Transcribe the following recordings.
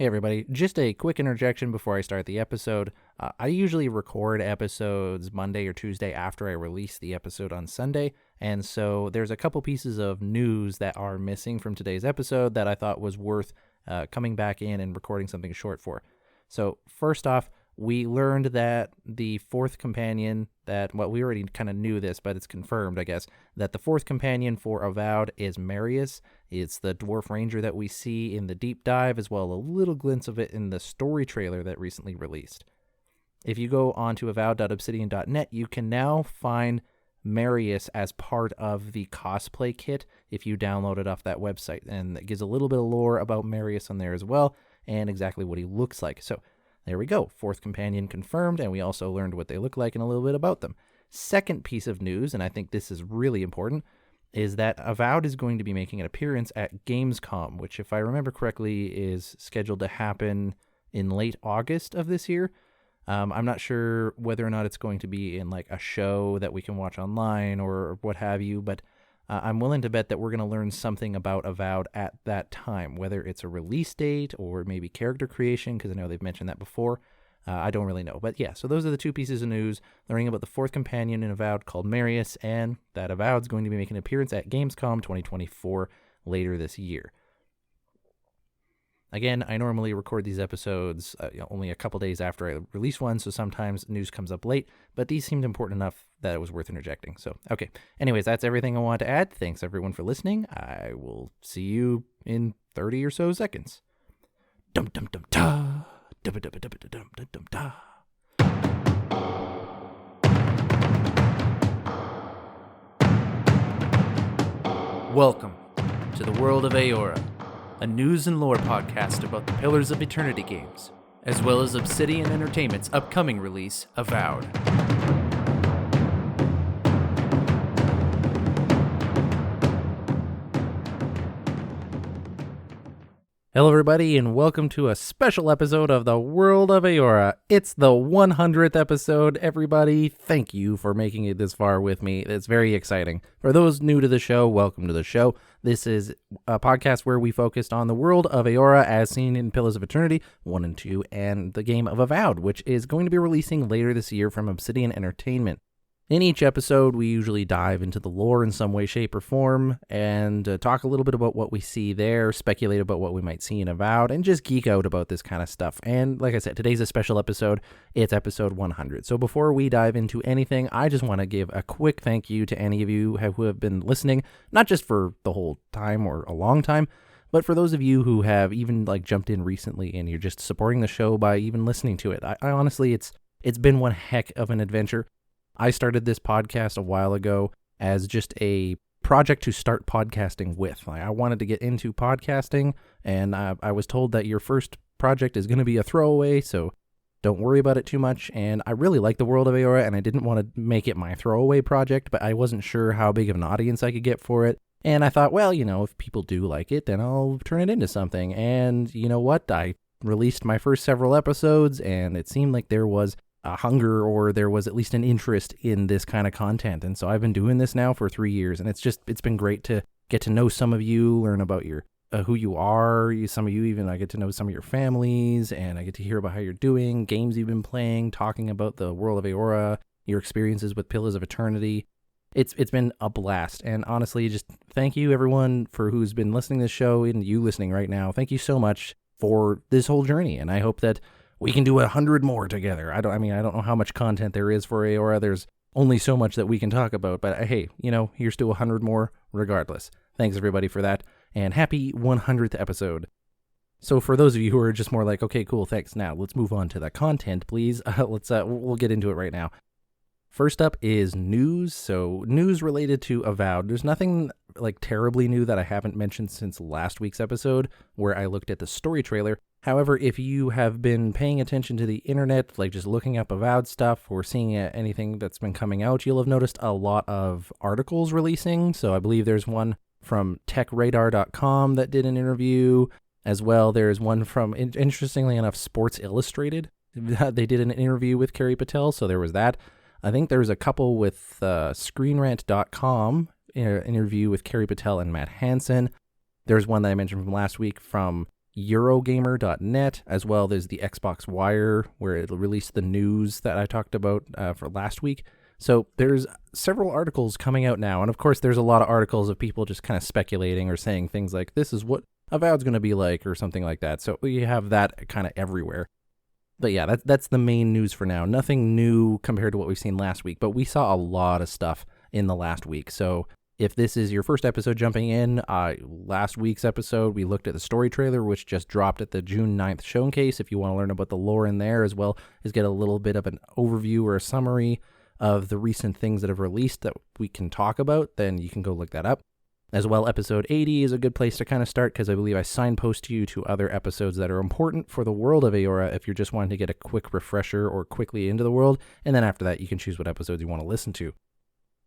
Hey everybody, just a quick interjection before I start the episode. I usually record episodes Monday or Tuesday after I release the episode on Sunday, and so there's a couple pieces of news that are missing from today's episode that I thought was worth coming back in and recording something short for. So first off, we learned that the fourth companion we already kind of knew this, but it's confirmed, I guess, that the fourth companion for Avowed is Marius. It's the dwarf ranger that we see in the deep dive, as well as a little glimpse of it in the story trailer that recently released. If you go on to avowed.obsidian.net, you can now find Marius as part of the cosplay kit if you download it off that website. And it gives a little bit of lore about Marius on there as well, and exactly what he looks like. So there we go. Fourth companion confirmed, and we also learned what they look like and a little bit about them. Second piece of news, and I think this is really important, is that Avowed is going to be making an appearance at Gamescom, which, if I remember correctly, is scheduled to happen in late August of this year. I'm not sure whether or not it's going to be in like a show that we can watch online or what have you, but I'm willing to bet that we're going to learn something about Avowed at that time, whether it's a release date or maybe character creation, because I know they've mentioned that before. I don't really know. But yeah, so those are the two pieces of news, learning about the fourth companion in Avowed called Marius, and that Avowed's going to be making an appearance at Gamescom 2024 later this year. Again, I normally record these episodes only a couple days after I release one, so sometimes news comes up late, but these seemed important enough that it was worth interjecting. So, okay. Anyways, that's everything I wanted to add. Thanks, everyone, for listening. I will see you in 30 or so seconds. Dum-dum-dum-da. Dum-dum-dum-dum-dum-dum-da. Welcome to the World of Eora, a news and lore podcast about the Pillars of Eternity games, as well as Obsidian Entertainment's upcoming release, Avowed. Hello, everybody, and welcome to a special episode of the World of Eora. It's the 100th episode, everybody. Thank you for making it this far with me. It's very exciting. For those new to the show, welcome to the show. This is a podcast where we focused on the World of Eora as seen in Pillars of Eternity 1 and 2, and the game of Avowed, which is going to be releasing later this year from Obsidian Entertainment. In each episode, we usually dive into the lore in some way, shape, or form, and talk a little bit about what we see there, speculate about what we might see in Avowed, and just geek out about this kind of stuff. And like I said, today's a special episode. It's episode 100. So before we dive into anything, I just want to give a quick thank you to any of you who have been listening, not just for the whole time or a long time, but for those of you who have even jumped in recently and you're just supporting the show by even listening to it. I honestly, it's been one heck of an adventure. I started this podcast a while ago as just a project to start podcasting with. I wanted to get into podcasting, and I was told that your first project is going to be a throwaway, so don't worry about it too much. And I really like the World of Eora, and I didn't want to make it my throwaway project, but I wasn't sure how big of an audience I could get for it. And I thought, well, if people do like it, then I'll turn it into something. And you know what? I released my first several episodes, and it seemed like there was a hunger, or there was at least an interest in this kind of content. And so I've been doing this now for 3 years, and it's been great to get to know some of you, learn about your who you are. Some of you, even I get to know some of your families, and I get to hear about how you're doing, games you've been playing, talking about the World of Eora, your experiences with Pillars of Eternity. It's been a blast, and honestly, just thank you everyone for who's been listening to this show, and you listening right now. Thank you so much for this whole journey, and I hope that we can do 100 more together. I don't know how much content there is for Eora. There's only so much that we can talk about, but hey, here's to 100 more regardless. Thanks everybody for that, and happy 100th episode. So for those of you who are just more like, okay, cool, thanks. Now let's move on to the content, please. We'll get into it right now. First up is news. So news related to Avowed. There's nothing terribly new that I haven't mentioned since last week's episode where I looked at the story trailer. However, if you have been paying attention to the internet, just looking up Avowed stuff or seeing anything that's been coming out, you'll have noticed a lot of articles releasing. So I believe there's one from techradar.com that did an interview. As well, there's one from, interestingly enough, Sports Illustrated. They did an interview with Carrie Patel, so there was that. I think there's a couple with ScreenRant.com interview with Carrie Patel and Matt Hansen. There's one that I mentioned from last week from Eurogamer.net, as well. There's the Xbox Wire, where it'll release the news that I talked about for last week. So there's several articles coming out now. And of course, there's a lot of articles of people just kind of speculating or saying things like, this is what Avowed's going to be like, or something like that. So we have that kind of everywhere. But yeah, that's the main news for now. Nothing new compared to what we've seen last week, but we saw a lot of stuff in the last week. So if this is your first episode jumping in, last week's episode, we looked at the story trailer, which just dropped at the June 9th showcase. If you want to learn about the lore in there, as well as get a little bit of an overview or a summary of the recent things that have released that we can talk about, then you can go look that up. As well, episode 80 is a good place to kind of start, because I believe I signpost you to other episodes that are important for the world of Eora if you're just wanting to get a quick refresher or quickly into the world, and then after that you can choose what episodes you want to listen to.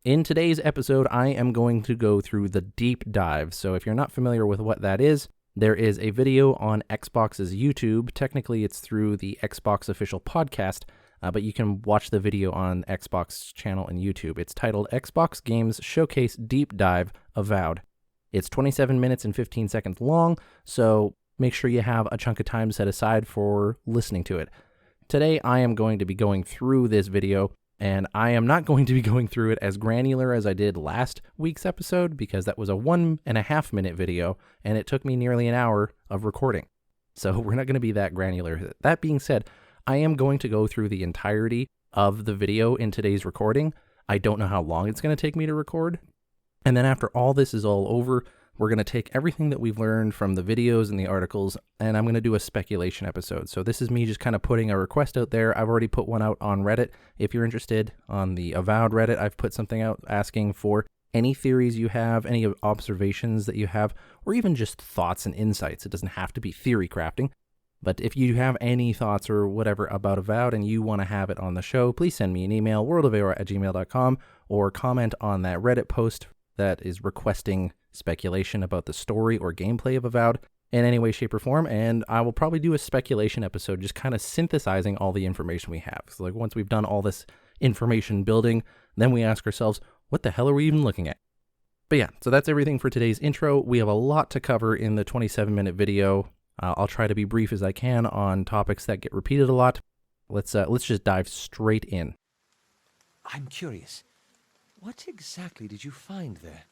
In today's episode, I am going to go through the deep dive. So if you're not familiar with what that is, there is a video on Xbox's YouTube. Technically, it's through the Xbox official podcast, but you can watch the video on Xbox channel and YouTube. It's titled Xbox Games Showcase Deep Dive Avowed. It's 27 minutes and 15 seconds long, so make sure you have a chunk of time set aside for listening to it. Today, I am going to be going through this video, and I am not going to be going through it as granular as I did last week's episode, because that was a 1.5 minute video, and it took me nearly an hour of recording. So we're not going to be that granular. That being said, I am going to go through the entirety of the video in today's recording. I don't know how long it's going to take me to record. And then after all this is all over, we're going to take everything that we've learned from the videos and the articles, and I'm going to do a speculation episode. So this is me just kind of putting a request out there. I've already put one out on Reddit. If you're interested, on the Avowed Reddit, I've put something out asking for any theories you have, any observations that you have, or even just thoughts and insights. It doesn't have to be theory crafting. But if you have any thoughts or whatever about Avowed and you want to have it on the show, please send me an email, worldofaora@gmail.com, or comment on that Reddit post that is requesting speculation about the story or gameplay of Avowed in any way, shape, or form. And I will probably do a speculation episode, just kind of synthesizing all the information we have. So like once we've done all this information building, then we ask ourselves, what the hell are we even looking at? But yeah, so that's everything for today's intro. We have a lot to cover in the 27-minute video. I'll try to be brief as I can on topics that get repeated a lot. Let's just dive straight in. I'm curious. What exactly did you find there?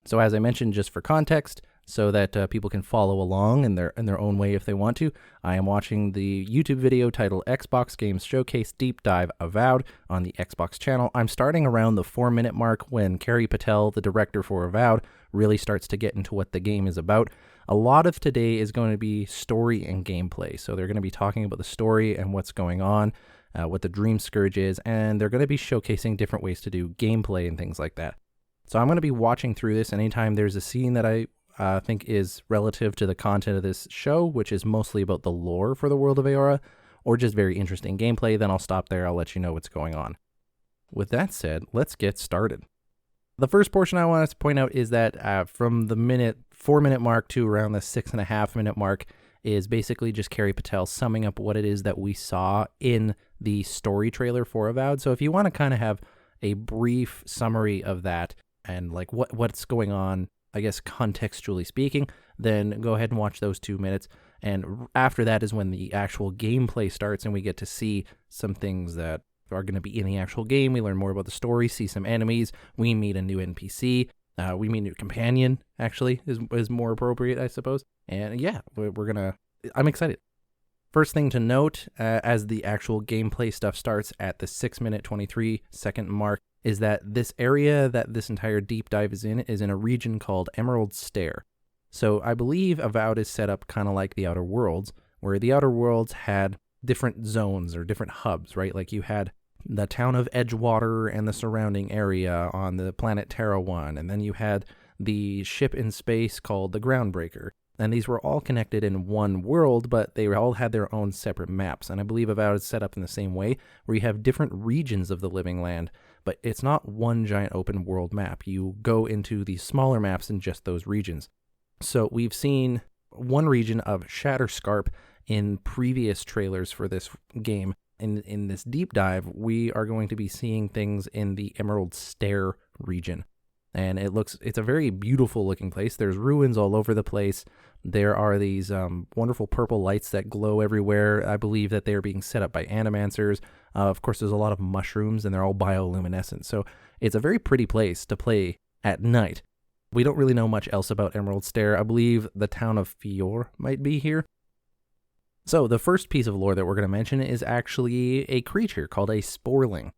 So as I mentioned, just for context, so that people can follow along in their own way if they want to, I am watching the YouTube video titled Xbox Games Showcase Deep Dive Avowed on the Xbox channel. I'm starting around the 4-minute mark when Carrie Patel, the director for Avowed, really starts to get into what the game is about. A lot of today is going to be story and gameplay. So they're going to be talking about the story and what's going on, what the Dream Scourge is, and they're going to be showcasing different ways to do gameplay and things like that. So I'm going to be watching through this. Anytime there's a scene that I think is relative to the content of this show, which is mostly about the lore for the World of Eora, or just very interesting gameplay, then I'll stop there. I'll let you know what's going on. With that said, let's get started. The first portion I want to point out is that from the 4-minute mark to around the 6.5 minute mark is basically just Carrie Patel summing up what it is that we saw in the story trailer for Avowed. So if you want to kind of have a brief summary of that and like what's going on, I guess contextually speaking, then go ahead and watch those 2 minutes. And after that is when the actual gameplay starts and we get to see some things that are going to be in the actual game. We learn more about the story, see some enemies, we meet a new NPC, we meet a new companion, actually, is more appropriate, I suppose. And yeah, I'm excited. First thing to note, as the actual gameplay stuff starts at the 6-minute, 23-second mark, is that this area that this entire deep dive is in a region called Emerald Stair. So I believe Avowed is set up kind of like the Outer Worlds, where the Outer Worlds had different zones or different hubs, right? Like you had the town of Edgewater and the surrounding area on the planet Terra 1, and then you had the ship in space called the Groundbreaker. And these were all connected in one world, but they all had their own separate maps. And I believe Avowed is set up in the same way, where you have different regions of the living land, but it's not one giant open world map. You go into these smaller maps in just those regions. So we've seen one region of Shatterscarp in previous trailers for this game. In this deep dive, we are going to be seeing things in the Emerald Stair region. And it's a very beautiful looking place. There's ruins all over the place. There are these wonderful purple lights that glow everywhere. I believe that they're being set up by animancers. Of course, there's a lot of mushrooms, and they're all bioluminescent. So it's a very pretty place to play at night. We don't really know much else about Emerald Stair. I believe the town of Fior might be here. So the first piece of lore that we're going to mention is actually a creature called a Sporling.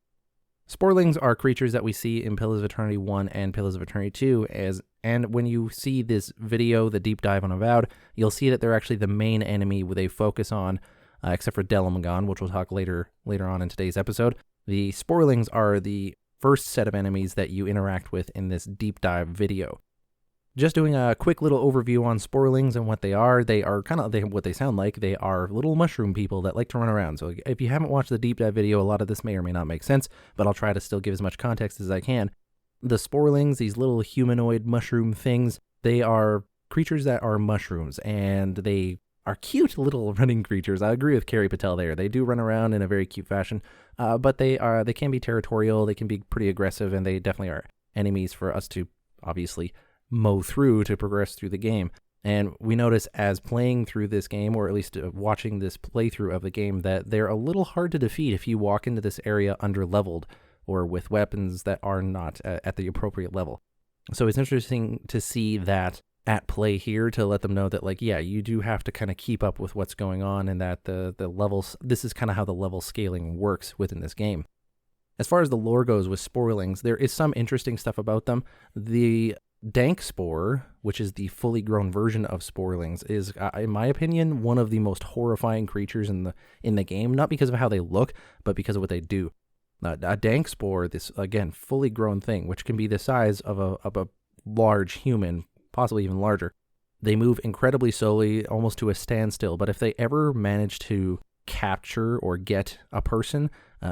Sporlings are creatures that we see in Pillars of Eternity 1 and Pillars of Eternity 2, and when you see this video, the deep dive on Avowed, you'll see that they're actually the main enemy they focus on, except for Delamagon, which we'll talk later on in today's episode. The Sporlings are the first set of enemies that you interact with in this deep dive video. Just doing a quick little overview on Sporlings and what they are kind of what they sound like. They are little mushroom people that like to run around. So if you haven't watched the deep dive video, a lot of this may or may not make sense, but I'll try to still give as much context as I can. The Sporlings, these little humanoid mushroom things, they are creatures that are mushrooms, and they are cute little running creatures. I agree with Carrie Patel there. They do run around in a very cute fashion, but they can be territorial, they can be pretty aggressive, and they definitely are enemies for us to obviously mow through to progress through the game. And we notice as playing through this game, or at least watching this playthrough of the game, that they're a little hard to defeat if you walk into this area under-leveled or with weapons that are not at the appropriate level. So it's interesting to see that at play here, to let them know that, like, yeah, you do have to kind of keep up with what's going on, and that the levels, this is kind of how the level scaling works within this game. As far as the lore goes with Sporlings, there is some interesting stuff about them. The Dank Spore, which is the fully grown version of Sporlings, is, in my opinion, one of the most horrifying creatures in the game, not because of how they look, but because of what they do. A Dank Spore, this, again, fully grown thing, which can be the size of a large human, possibly even larger. They move incredibly slowly, almost to a standstill, but if they ever manage to capture or get a person,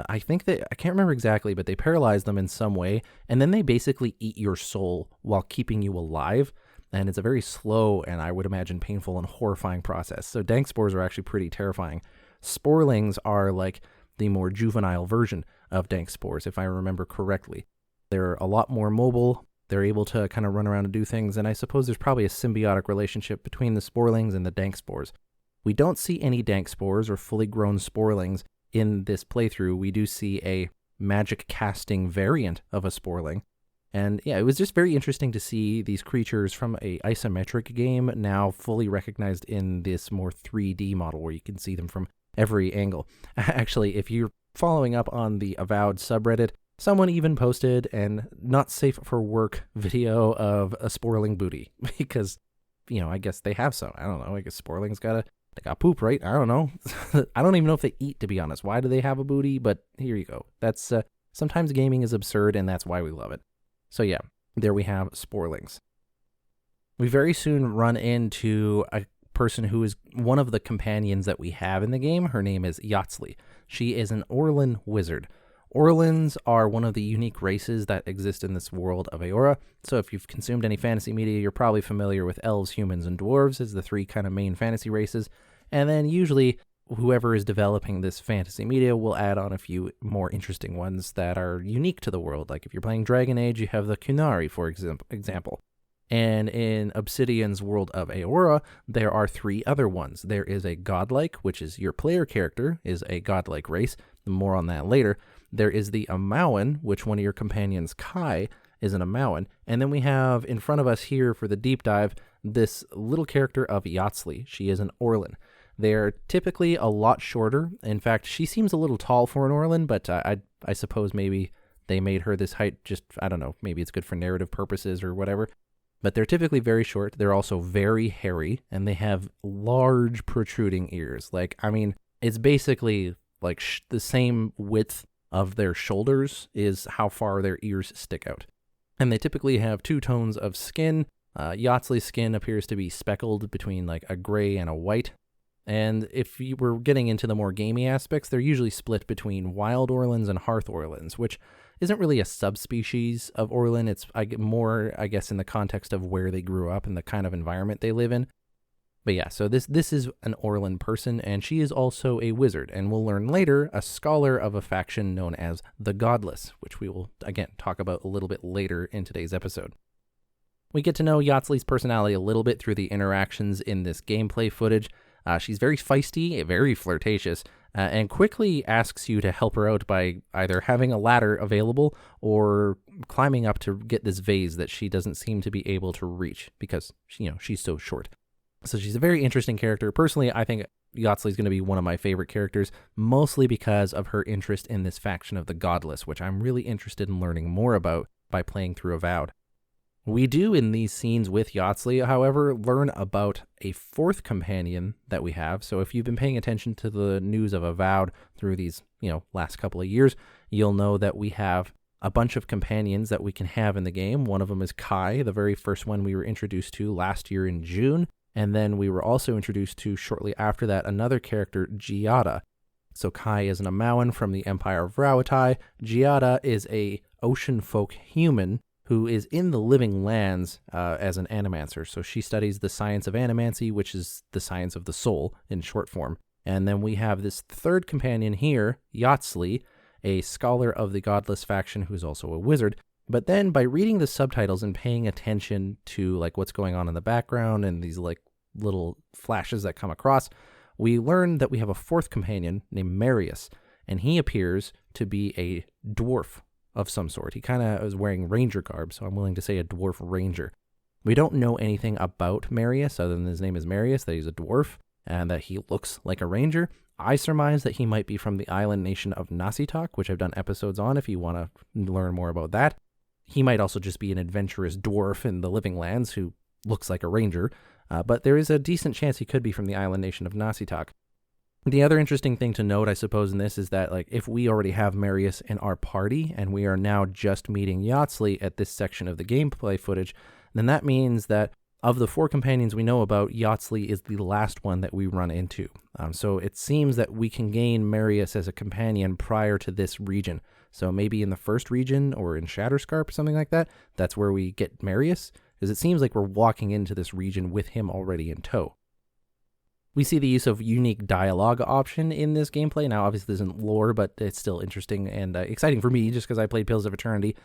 I think that, I can't remember exactly, but they paralyze them in some way, and then they basically eat your soul while keeping you alive, and it's a very slow and, I would imagine, painful and horrifying process. So Dank Spores are actually pretty terrifying. Sporlings are like the more juvenile version of Dank Spores, if I remember correctly. They're a lot more mobile, they're able to kind of run around and do things, and I suppose there's probably a symbiotic relationship between the Sporlings and the Dank Spores. We don't see any Dank Spores or fully grown Sporlings in this playthrough. We do see a magic casting variant of a Sporling. And yeah, it was just very interesting to see these creatures from a isometric game now fully recognized in this more 3D model where you can see them from every angle. Actually, if you're following up on the Avowed subreddit, someone even posted an not safe for work video of a Sporling booty because, you know, I guess they have some. I don't know. I guess Sporlings they got poop, right? I don't know. I don't even know if they eat, to be honest. Why do they have a booty? But here you go. That's sometimes gaming is absurd, and that's why we love it. So yeah, there we have Sporlings. We very soon run into a person who is one of the companions that we have in the game. Her name is Yahtzee. She is an Orlan wizard. Orlans are one of the unique races that exist in this world of Eora. So if you've consumed any fantasy media, you're probably familiar with elves, humans, and dwarves as the three kind of main fantasy races. And then usually whoever is developing this fantasy media will add on a few more interesting ones that are unique to the world. Like if you're playing Dragon Age, you have the Qunari, for example. And in Obsidian's World of Eora, there are three other ones. There is a godlike, which is your player character, is a godlike race. More on that later. There is the Amawan, which one of your companions, Kai, is an Amawan. And then we have in front of us here for the deep dive, this little character of Yahtzee. She is an Orlan. They're typically a lot shorter. In fact, she seems a little tall for an Orlan, but I suppose maybe they made her this height just, I don't know, maybe it's good for narrative purposes or whatever. But they're typically very short. They're also very hairy, and they have large protruding ears. Like, I mean, it's basically like the same width of their shoulders is how far their ears stick out. And they typically have two tones of skin. Yahtzee's skin appears to be speckled between like a gray and a white. And if you were getting into the more gamey aspects, they're usually split between wild Orlans and hearth Orlans, which isn't really a subspecies of Orlan. It's more, I guess, in the context of where they grew up and the kind of environment they live in. But yeah, so this is an Orlan person, and she is also a wizard, and we'll learn later a scholar of a faction known as the Godless, which we will, again, talk about a little bit later in today's episode. We get to know Yahtzli's personality a little bit through the interactions in this gameplay footage. She's very feisty, very flirtatious, and quickly asks you to help her out by either having a ladder available or climbing up to get this vase that she doesn't seem to be able to reach because, she's so short. So she's a very interesting character. Personally, I think Yahtzli's going to be one of my favorite characters, mostly because of her interest in this faction of the Godless, which I'm really interested in learning more about by playing through Avowed. We do, in these scenes with Yahtzli, however, learn about a fourth companion that we have. So if you've been paying attention to the news of Avowed through these, last couple of years, you'll know that we have a bunch of companions that we can have in the game. One of them is Kai, the very first one we were introduced to last year in June. And then we were also introduced to, shortly after that, another character, Giada. So Kai is an Amawan from the Empire of Rauatai. Giada is a ocean folk human who is in the living lands as an animancer. So she studies the science of animancy, which is the science of the soul in short form. And then we have this third companion here, Yahtzli, a scholar of the Godless faction who's also a wizard. But then by reading the subtitles and paying attention to what's going on in the background and these little flashes that come across, we learn that we have a fourth companion named Marius, and he appears to be a dwarf of some sort. He kind of is wearing ranger garb, so I'm willing to say a dwarf ranger. We don't know anything about Marius other than his name is Marius, that he's a dwarf, and that he looks like a ranger. I surmise that he might be from the island nation of Nasitak, which I've done episodes on if you want to learn more about that. He might also just be an adventurous dwarf in the living lands who looks like a ranger, but there is a decent chance he could be from the island nation of Nasitak. The other interesting thing to note, I suppose, in this is that if we already have Marius in our party and we are now just meeting Yahtzli at this section of the gameplay footage, then that means that of the four companions we know about, Yahtzli is the last one that we run into. So it seems that we can gain Marius as a companion prior to this region. So maybe in the first region or in Shatterscarp or something like that, that's where we get Marius, because it seems like we're walking into this region with him already in tow. We see the use of unique dialogue option in this gameplay. Now, obviously, this isn't lore, but it's still interesting and exciting for me just because I played Pillars of Eternity.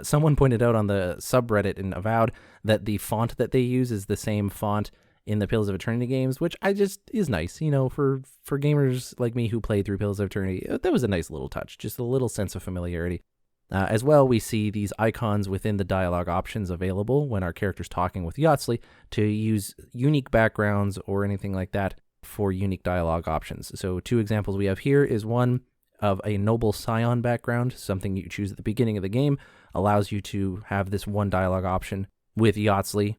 Someone pointed out on the subreddit in Avowed that the font that they use is the same font in the Pillars of Eternity games, which is nice, for gamers like me who played through Pillars of Eternity. That was a nice little touch, just a little sense of familiarity. As well, we see these icons within the dialogue options available when our character's talking with Yahtzli to use unique backgrounds or anything like that for unique dialogue options. So 2 examples we have here is one of a noble scion background, something you choose at the beginning of the game, allows you to have this one dialogue option with Yahtzli.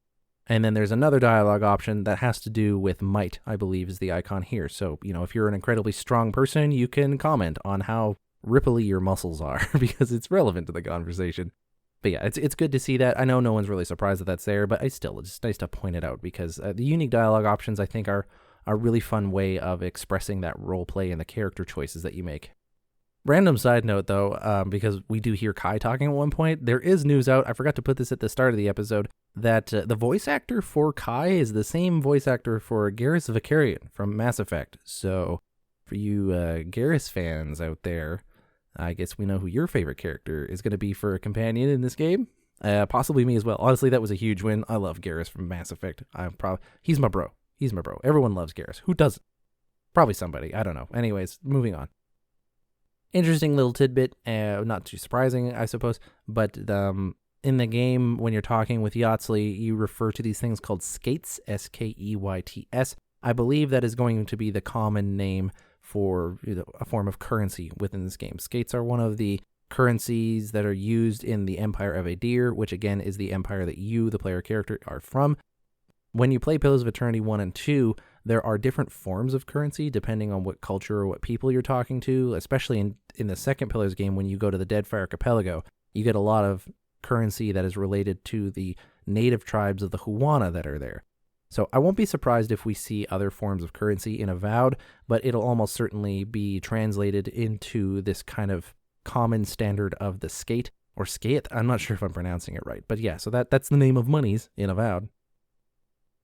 And then there's another dialogue option that has to do with might, I believe is the icon here. So, if you're an incredibly strong person, you can comment on how ripply your muscles are because it's relevant to the conversation. But yeah, it's good to see that. I know no one's really surprised that that's there, but it's just nice to point it out because the unique dialogue options, I think, are a really fun way of expressing that role play and the character choices that you make. Random side note, though, because we do hear Kai talking at one point, there is news out, I forgot to put this at the start of the episode, that the voice actor for Kai is the same voice actor for Garrus Vakarian from Mass Effect. So for you Garrus fans out there, I guess we know who your favorite character is going to be for a companion in this game. Possibly me as well. Honestly, that was a huge win. I love Garrus from Mass Effect. He's my bro. Everyone loves Garrus. Who doesn't? Probably somebody. I don't know. Anyways, moving on. Interesting little tidbit. Not too surprising, I suppose. But in the game, when you're talking with Yahtzli, you refer to these things called skates, S-K-E-Y-T-S. I believe that is going to be the common name for a form of currency within this game. Skates are one of the currencies that are used in the Empire of Adir, which again is the empire that you, the player character, are from. When you play Pillars of Eternity 1 and 2, there are different forms of currency depending on what culture or what people you're talking to, especially in the second Pillars game when you go to the Deadfire Archipelago. You get a lot of currency that is related to the native tribes of the Huana that are there. So I won't be surprised if we see other forms of currency in Avowed, but it'll almost certainly be translated into this kind of common standard of the skate, or skate. I'm not sure if I'm pronouncing it right, but yeah, so that's the name of monies in Avowed.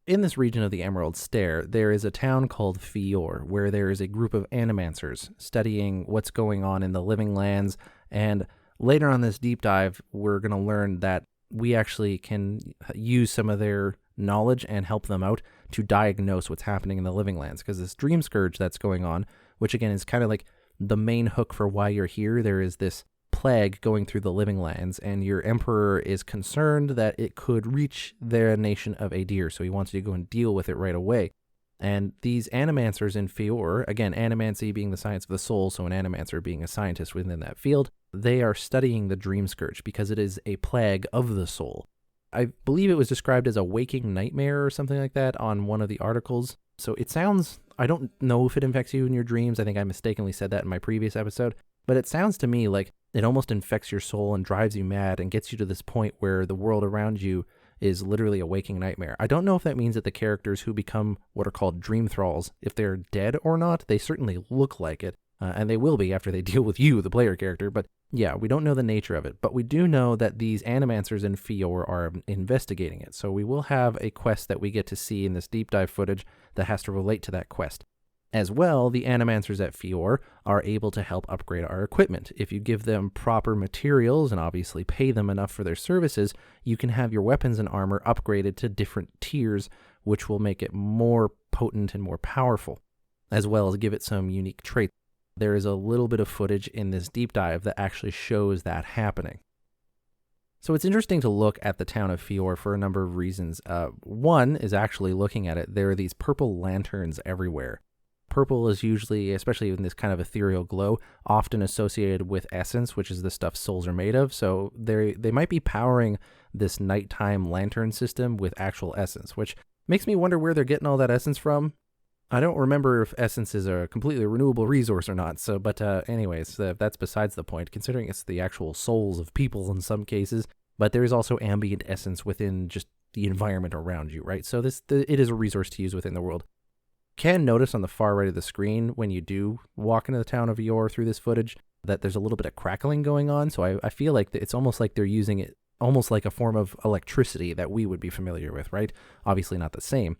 In this region of the Emerald Stair, there is a town called Fior, where there is a group of animancers studying what's going on in the living lands, and later on this deep dive, we're going to learn that we actually can use some of their knowledge and help them out to diagnose what's happening in the living lands, because this dream scourge that's going on, which again is kind of like the main hook for why you're here, there is this plague going through the living lands, and your emperor is concerned that it could reach their nation of Adir, so he wants you to go and deal with it right away. And these animancers in Fior, again, animancy being the science of the soul, so an animancer being a scientist within that field, they are studying the dream scourge because it is a plague of the soul. I believe it was described as a waking nightmare or something like that on one of the articles. So it sounds, I don't know if it infects you in your dreams. I think I mistakenly said that in my previous episode, but it sounds to me like it almost infects your soul and drives you mad and gets you to this point where the world around you is literally a waking nightmare. I don't know if that means that the characters who become what are called dream thralls, if they're dead or not. They certainly look like it, and they will be after they deal with you, the player character. But yeah, we don't know the nature of it. But we do know that these animancers in Fior are investigating it. So we will have a quest that we get to see in this deep dive footage that has to relate to that quest. As well, the animancers at Fior are able to help upgrade our equipment. If you give them proper materials and obviously pay them enough for their services, you can have your weapons and armor upgraded to different tiers, which will make it more potent and more powerful, as well as give it some unique traits. There is a little bit of footage in this deep dive that actually shows that happening. So it's interesting to look at the town of Fior for a number of reasons. One is actually looking at it. There are these purple lanterns everywhere. Purple is usually, especially in this kind of ethereal glow, often associated with essence, which is the stuff souls are made of. So they might be powering this nighttime lantern system with actual essence, which makes me wonder where they're getting all that essence from. I don't remember if essence is a completely renewable resource or not. So, but anyways, that's besides the point, considering it's the actual souls of people in some cases. But there is also ambient essence within just the environment around you, right? So it is a resource to use within the world. Can notice on the far right of the screen when you do walk into the town of Yor through this footage that there's a little bit of crackling going on. So I feel like it's almost like they're using it almost like a form of electricity that we would be familiar with, right? Obviously not the same.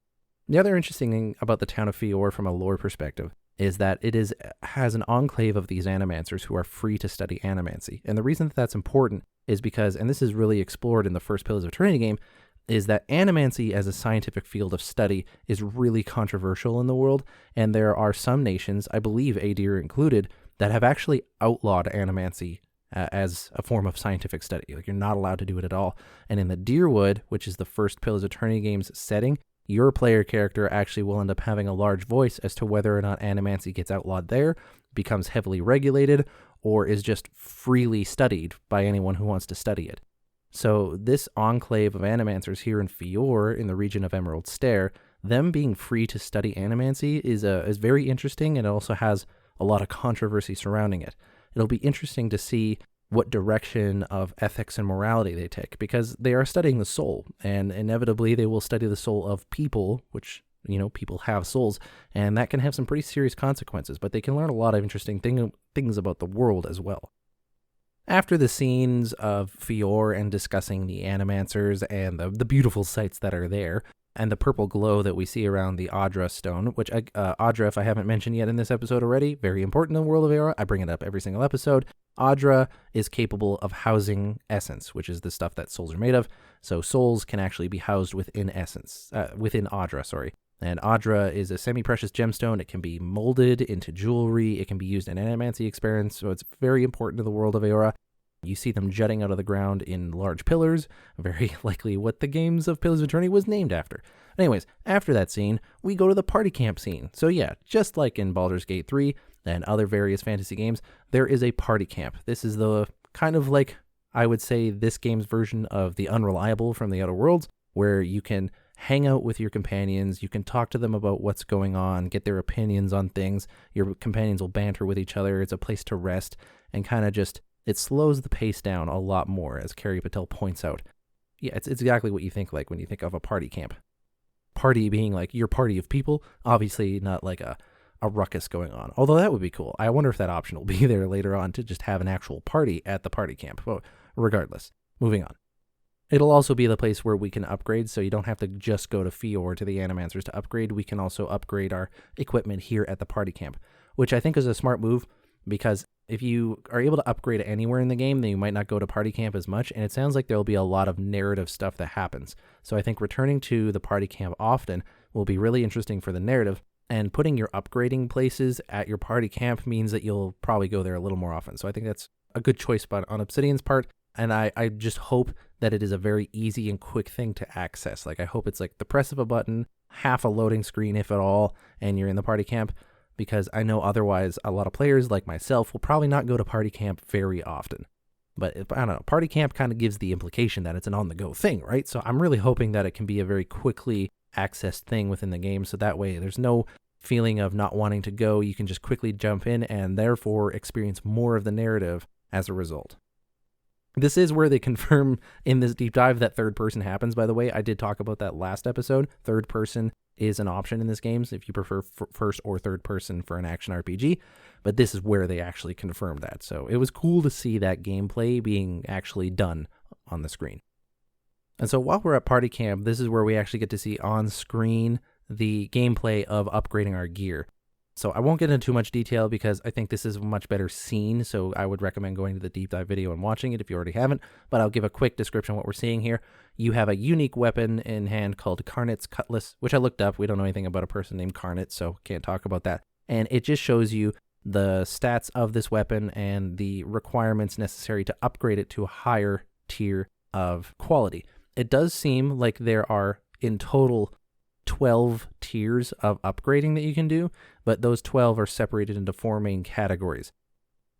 The other interesting thing about the town of Fior from a lore perspective is that it has an enclave of these animancers who are free to study animancy. And the reason that that's important is because, and this is really explored in the first Pillars of Eternity game, is that animancy as a scientific field of study is really controversial in the world, and there are some nations, I believe Adir included, that have actually outlawed animancy as a form of scientific study. Like, you're not allowed to do it at all. And in the Deerwood, which is the first Pillars of Eternity game's setting, your player character actually will end up having a large voice as to whether or not animancy gets outlawed there, becomes heavily regulated, or is just freely studied by anyone who wants to study it. So this enclave of animancers here in Fior, in the region of Emerald Stair, them being free to study animancy is very interesting, and it also has a lot of controversy surrounding it. It'll be interesting to see what direction of ethics and morality they take, because they are studying the soul, and inevitably they will study the soul of people, which, people have souls, and that can have some pretty serious consequences, but they can learn a lot of interesting things about the world as well. After the scenes of Fior and discussing the animancers and the beautiful sights that are there, and the purple glow that we see around the Audra stone, which Audra, if I haven't mentioned yet in this episode already, very important in the World of Eora. I bring it up every single episode. Audra is capable of housing essence, which is the stuff that souls are made of. So souls can actually be housed within Audra. And Audra is a semi-precious gemstone. It can be molded into jewelry. It can be used in animancy experiments, so it's very important to the World of Eora. You see them jutting out of the ground in large pillars, very likely what the games of Pillars of Eternity was named after. Anyways, after that scene, we go to the party camp scene. So yeah, just like in Baldur's Gate 3 and other various fantasy games, there is a party camp. This is the kind of like, I would say, this game's version of the Unreliable from the Outer Worlds, where you can hang out with your companions, you can talk to them about what's going on, get their opinions on things, your companions will banter with each other, it's a place to rest, and kind of just, it slows the pace down a lot more, as Carrie Patel points out. Yeah, it's exactly what you think like when you think of a party camp. Party being like your party of people, obviously not like a ruckus going on, although that would be cool. I wonder if that option will be there later on to just have an actual party at the party camp. Well, regardless, moving on. It'll also be the place where we can upgrade, so you don't have to just go to Fior to the Animancers to upgrade. We can also upgrade our equipment here at the party camp, which I think is a smart move, because if you are able to upgrade anywhere in the game, then you might not go to party camp as much, and it sounds like there'll be a lot of narrative stuff that happens. So I think returning to the party camp often will be really interesting for the narrative, and putting your upgrading places at your party camp means that you'll probably go there a little more often. So I think that's a good choice on Obsidian's part, and I just hope that it is a very easy and quick thing to access. Like, I hope it's like the press of a button, half a loading screen if at all, and you're in the party camp, because I know otherwise a lot of players like myself will probably not go to party camp very often. But I don't know, party camp kind of gives the implication that it's an on-the-go thing, right? So I'm really hoping that it can be a very quickly accessed thing within the game, so that way there's no feeling of not wanting to go. You can just quickly jump in and therefore experience more of the narrative as a result. This is where they confirm in this deep dive that third person happens, by the way. I did talk about that last episode. Third person is an option in this game, so if you prefer first or third person for an action RPG, but this is where they actually confirmed that. So it was cool to see that gameplay being actually done on the screen. And so while we're at party camp, this is where we actually get to see on screen the gameplay of upgrading our gear. So I won't get into too much detail because I think this is much better seen, so I would recommend going to the deep dive video and watching it if you already haven't, but I'll give a quick description of what we're seeing here. You have a unique weapon in hand called Karnit's Cutlass, which I looked up. We don't know anything about a person named Karnit, so can't talk about that. And it just shows you the stats of this weapon and the requirements necessary to upgrade it to a higher tier of quality. It does seem like there are in total 12 tiers of upgrading that you can do, but those 12 are separated into 4 main categories.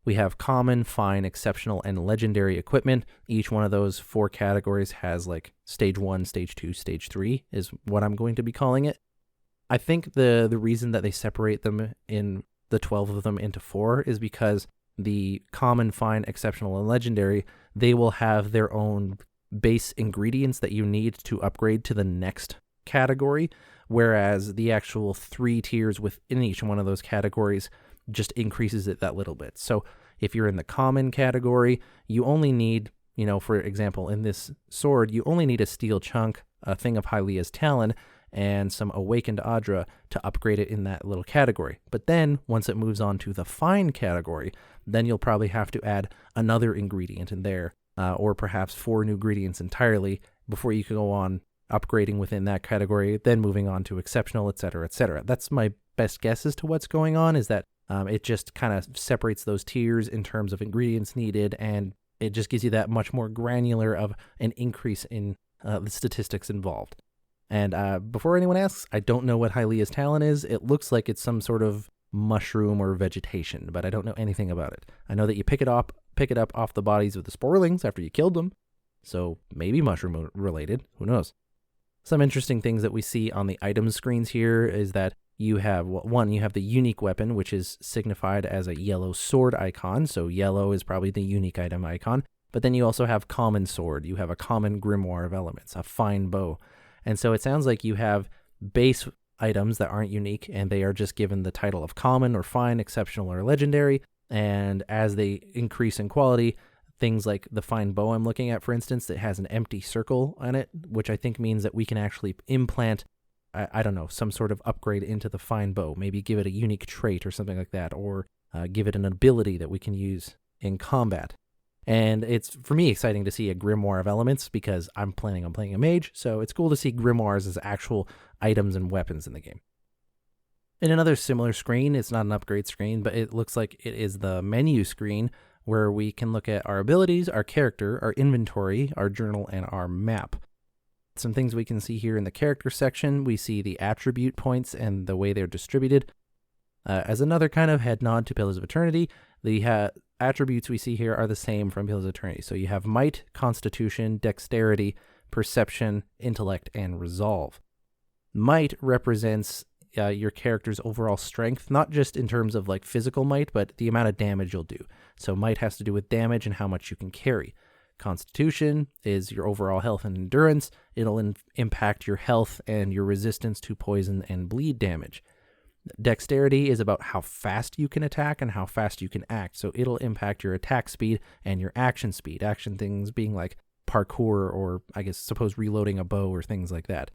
We have common, fine, exceptional, and legendary equipment. Each one of those 4 categories has like stage 1, stage 2, stage 3 is what I'm going to be calling it. I think the reason that they separate them in the 12 of them into 4 is because the common, fine, exceptional, and legendary, they will have their own base ingredients that you need to upgrade to the next category, whereas the actual 3 tiers within each one of those categories just increases it that little bit. So if you're in the common category, you only need, for example, in this sword, you only need a steel chunk, a thing of Hylia's Talon, and some Awakened Adra to upgrade it in that little category. But then, once it moves on to the fine category, then you'll probably have to add another ingredient in there, or perhaps 4 new ingredients entirely before you can go on upgrading within that category, then moving on to exceptional, etc., etc. That's my best guess as to what's going on, is that it just kind of separates those tiers in terms of ingredients needed, and it just gives you that much more granular of an increase in the statistics involved. And before anyone asks, I don't know what Hylia's Talon is. It looks like it's some sort of mushroom or vegetation, but I don't know anything about it. I know that you pick it up off the bodies of the Sporlings after you killed them, so maybe mushroom related, who knows. Some interesting things that we see on the items screens here is that you have, you have the unique weapon, which is signified as a yellow sword icon. So yellow is probably the unique item icon. But then you also have common sword. You have a common grimoire of elements, a fine bow. And so it sounds like you have base items that aren't unique, and they are just given the title of common or fine, exceptional, or legendary. And as they increase in quality, things like the fine bow I'm looking at, for instance, that has an empty circle on it, which I think means that we can actually implant, I don't know, some sort of upgrade into the fine bow. Maybe give it a unique trait or something like that, or give it an ability that we can use in combat. And it's, for me, exciting to see a grimoire of elements because I'm planning on playing a mage, so it's cool to see grimoires as actual items and weapons in the game. In another similar screen, it's not an upgrade screen, but it looks like it is the menu screen, where we can look at our abilities, our character, our inventory, our journal, and our map. Some things we can see here in the character section, we see the attribute points and the way they're distributed. As another kind of head nod to Pillars of Eternity, the attributes we see here are the same from Pillars of Eternity. So you have might, constitution, dexterity, perception, intellect, and resolve. Might represents your character's overall strength, not just in terms of like physical might, but the amount of damage you'll do. So might has to do with damage and how much you can carry. Constitution is your overall health and endurance. It'll impact your health and your resistance to poison and bleed damage. Dexterity is about how fast you can attack and how fast you can act. So it'll impact your attack speed and your action speed. Action things being like parkour or I guess suppose reloading a bow or things like that.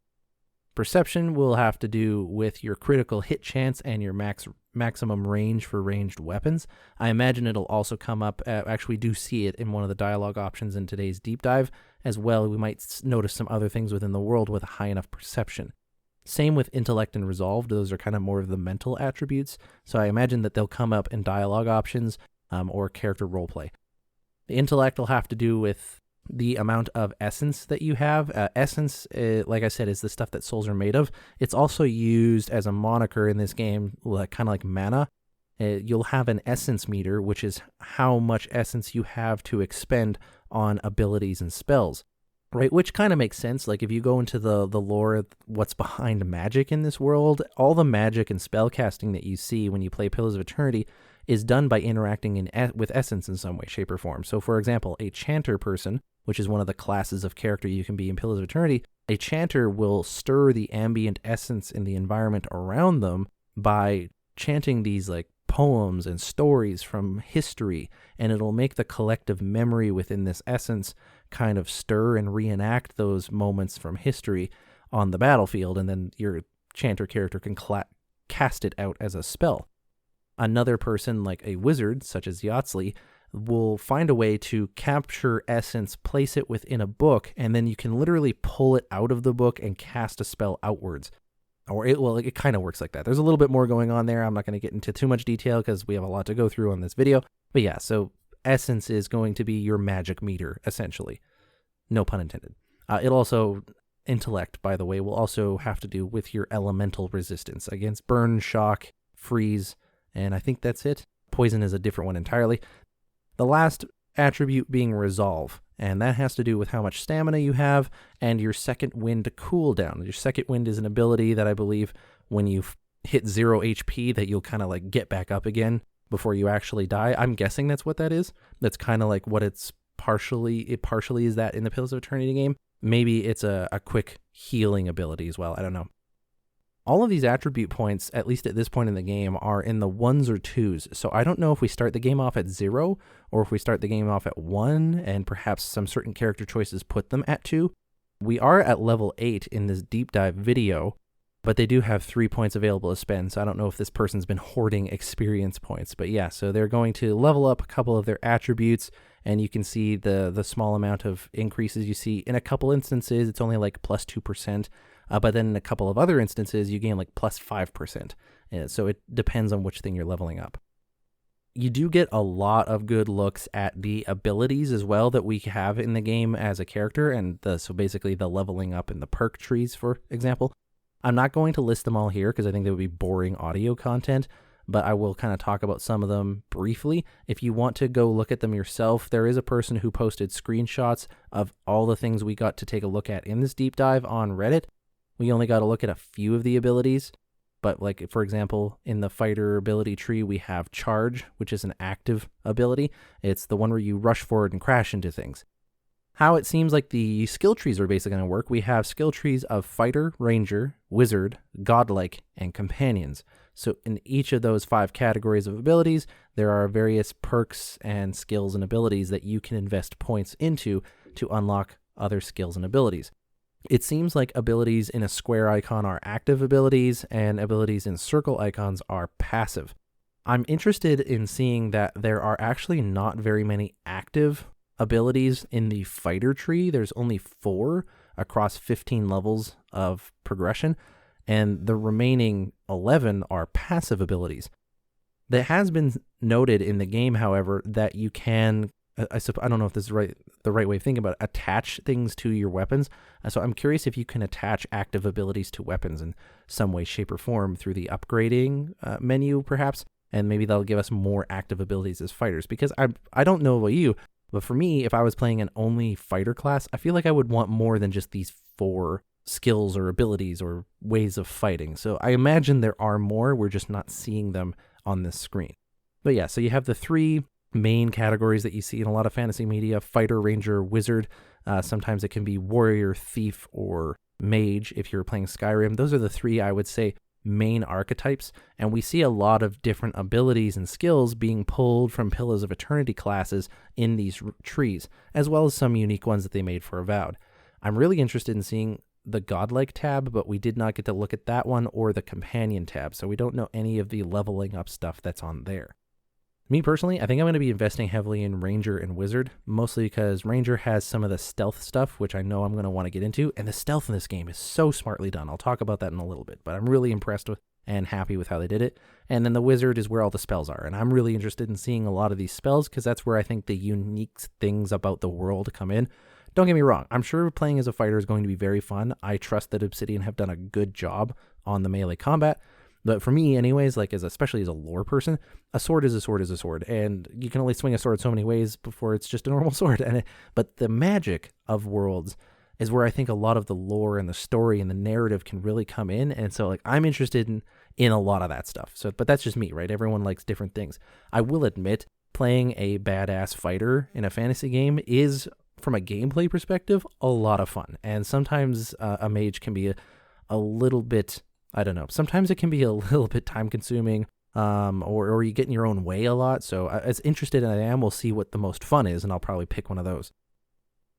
Perception will have to do with your critical hit chance and your maximum range for ranged weapons. I imagine it'll also come up, actually we do see it in one of the dialogue options in today's deep dive as well. We might notice some other things within the world with a high enough perception. Same with intellect and resolve. Those are kind of more of the mental attributes. So I imagine that they'll come up in dialogue options or character roleplay. The intellect will have to do with the amount of essence that you have. Essence, like I said, is the stuff that souls are made of. It's also used as a moniker in this game, kind of like mana. You'll have an essence meter, which is how much essence you have to expend on abilities and spells, right? Which kind of makes sense. Like if you go into the lore, what's behind magic in this world, all the magic and spell casting that you see when you play Pillars of Eternity is done by interacting with essence in some way, shape, or form. So for example, a chanter person, which is one of the classes of character you can be in Pillars of Eternity, a chanter will stir the ambient essence in the environment around them by chanting these like poems and stories from history, and it'll make the collective memory within this essence kind of stir and reenact those moments from history on the battlefield, and then your chanter character can cast it out as a spell. Another person, like a wizard, such as Yahtzee, will find a way to capture essence, place it within a book, and then you can literally pull it out of the book and cast a spell outwards. Or it kind of works like that. There's a little bit more going on there. I'm not going to get into too much detail because we have a lot to go through on this video. But yeah, so essence is going to be your magic meter, essentially. No pun intended. It'll also, intellect, by the way, will also have to do with your elemental resistance against burn, shock, freeze, and I think that's it. Poison is a different one entirely. The last attribute being resolve, and that has to do with how much stamina you have and your second wind cooldown. Your second wind is an ability that I believe when you hit 0 HP that you'll kind of like get back up again before you actually die. I'm guessing that's what that is. That's kind of like what it partially is that in the Pillars of Eternity game. Maybe it's a quick healing ability as well. I don't know. All of these attribute points, at least at this point in the game, are in the 1s or 2s. So I don't know if we start the game off at 0 or if we start the game off at 1 and perhaps some certain character choices put them at 2. We are at level 8 in this deep dive video, but they do have 3 points available to spend. So I don't know if this person's been hoarding experience points. But yeah, so they're going to level up a couple of their attributes, and you can see the small amount of increases you see. In a couple instances, it's only like plus 2%. But then in a couple of other instances, you gain like plus 5%. So it depends on which thing you're leveling up. You do get a lot of good looks at the abilities as well that we have in the game as a character, and so basically the leveling up in the perk trees, for example. I'm not going to list them all here because I think that would be boring audio content, but I will kind of talk about some of them briefly. If you want to go look at them yourself, there is a person who posted screenshots of all the things we got to take a look at in this deep dive on Reddit. We only got to look at a few of the abilities, but like, for example, in the fighter ability tree, we have Charge, which is an active ability. It's the one where you rush forward and crash into things. How it seems like the skill trees are basically going to work, we have skill trees of Fighter, Ranger, Wizard, Godlike, and Companions. So in each of those 5 categories of abilities, there are various perks and skills and abilities that you can invest points into to unlock other skills and abilities. It seems like abilities in a square icon are active abilities and abilities in circle icons are passive. I'm interested in seeing that there are actually not very many active abilities in the fighter tree. There's only 4 across 15 levels of progression, and the remaining 11 are passive abilities. That has been noted in the game, however, that you can, I don't know if this is the right way of thinking about it, attach things to your weapons. So I'm curious if you can attach active abilities to weapons in some way, shape, or form through the upgrading menu, perhaps, and maybe that'll give us more active abilities as fighters. Because I don't know about you, but for me, if I was playing an only fighter class, I feel like I would want more than just these 4 skills or abilities or ways of fighting. So I imagine there are more, we're just not seeing them on this screen. But yeah, so you have the 3 main categories that you see in a lot of fantasy media: Fighter, Ranger, Wizard. Sometimes it can be Warrior, Thief, or Mage if you're playing Skyrim. Those are the 3 I would say main archetypes, and we see a lot of different abilities and skills being pulled from Pillars of Eternity classes in these trees, as well as some unique ones that they made for Avowed. I'm really interested in seeing the Godlike tab, but we did not get to look at that one or the Companion tab, so we don't know any of the leveling up stuff that's on there. Me personally, I think I'm going to be investing heavily in Ranger and Wizard, mostly because Ranger has some of the stealth stuff, which I know I'm going to want to get into, and the stealth in this game is so smartly done. I'll talk about that in a little bit, but I'm really impressed with and happy with how they did it. And then the Wizard is where all the spells are, and I'm really interested in seeing a lot of these spells because that's where I think the unique things about the world come in. Don't get me wrong, I'm sure playing as a fighter is going to be very fun. I trust that Obsidian have done a good job on the melee combat. But for me, anyways, like especially as a lore person, a sword is a sword is a sword, and you can only swing a sword so many ways before it's just a normal sword. But the magic of Worlds is where I think a lot of the lore and the story and the narrative can really come in, and so like I'm interested in a lot of that stuff. So, but that's just me, right? Everyone likes different things. I will admit, playing a badass fighter in a fantasy game is, from a gameplay perspective, a lot of fun, and sometimes a mage can be a little bit. I don't know. Sometimes it can be a little bit time consuming, or you get in your own way a lot. So as interested as I am, we'll see what the most fun is, and I'll probably pick one of those.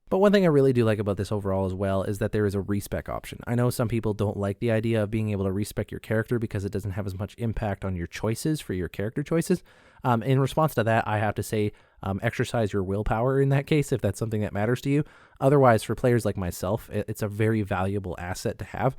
But one thing I really do like about this overall as well is that there is a respec option. I know some people don't like the idea of being able to respec your character because it doesn't have as much impact on your choices for your character choices. In response to that, I have to say, exercise your willpower in that case if that's something that matters to you. Otherwise, for players like myself, it's a very valuable asset to have.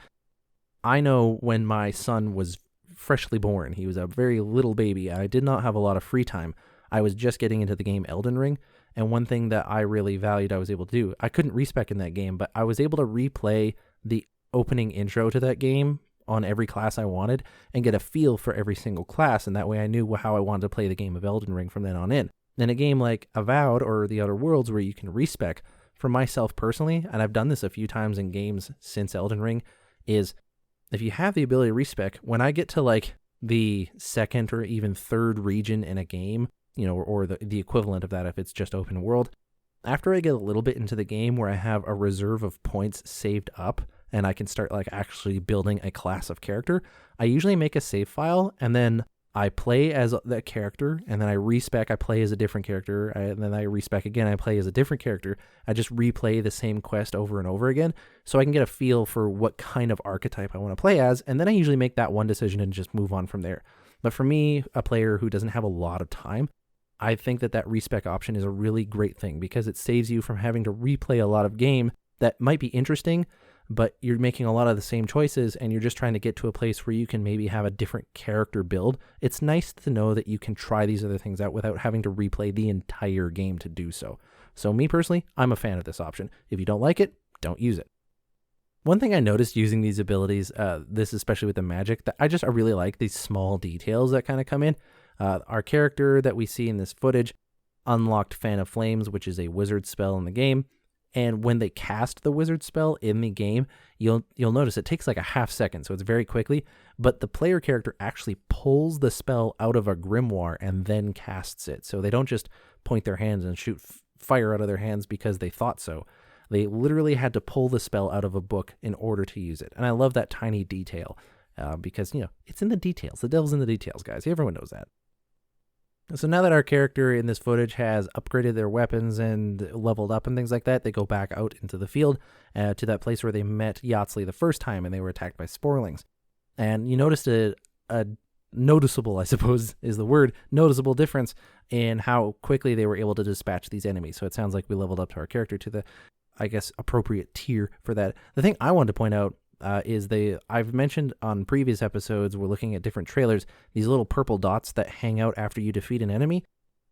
I know when my son was freshly born, he was a very little baby, I did not have a lot of free time. I was just getting into the game Elden Ring, and one thing that I really valued I was able to do, I couldn't respec in that game, but I was able to replay the opening intro to that game on every class I wanted and get a feel for every single class, and that way I knew how I wanted to play the game of Elden Ring from then on in. In a game like Avowed or The Outer Worlds where you can respec, for myself personally, and I've done this a few times in games since Elden Ring, is if you have the ability to respec, when I get to like the second or even third region in a game, or the equivalent of that if it's just open world, after I get a little bit into the game where I have a reserve of points saved up and I can start like actually building a class of character, I usually make a save file and then I play as that character, and then I respec, I play as a different character, and then I respec again, I play as a different character. I just replay the same quest over and over again, so I can get a feel for what kind of archetype I want to play as, and then I usually make that one decision and just move on from there. But for me, a player who doesn't have a lot of time, I think that respec option is a really great thing, because it saves you from having to replay a lot of game that might be interesting, but you're making a lot of the same choices and you're just trying to get to a place where you can maybe have a different character build. It's nice to know that you can try these other things out without having to replay the entire game to do so. So me personally, I'm a fan of this option. If you don't like it, don't use it. One thing I noticed using these abilities, this especially with the magic, that I really like these small details that kind of come in. Our character that we see in this footage unlocked Fan of Flames, which is a wizard spell in the game. And when they cast the wizard spell in the game, you'll notice it takes like a half second, so it's very quickly, but the player character actually pulls the spell out of a grimoire and then casts it. So they don't just point their hands and shoot fire out of their hands because they thought so. They literally had to pull the spell out of a book in order to use it. And I love that tiny detail because, it's in the details. The devil's in the details, guys. Everyone knows that. So now that our character in this footage has upgraded their weapons and leveled up and things like that, they go back out into the field to that place where they met Yatsley the first time and they were attacked by sporlings. And you noticed a noticeable, I suppose is the word, noticeable difference in how quickly they were able to dispatch these enemies. So it sounds like we leveled up to our character to the, I guess, appropriate tier for that. The thing I wanted to point out is I've mentioned on previous episodes, we're looking at different trailers, these little purple dots that hang out after you defeat an enemy.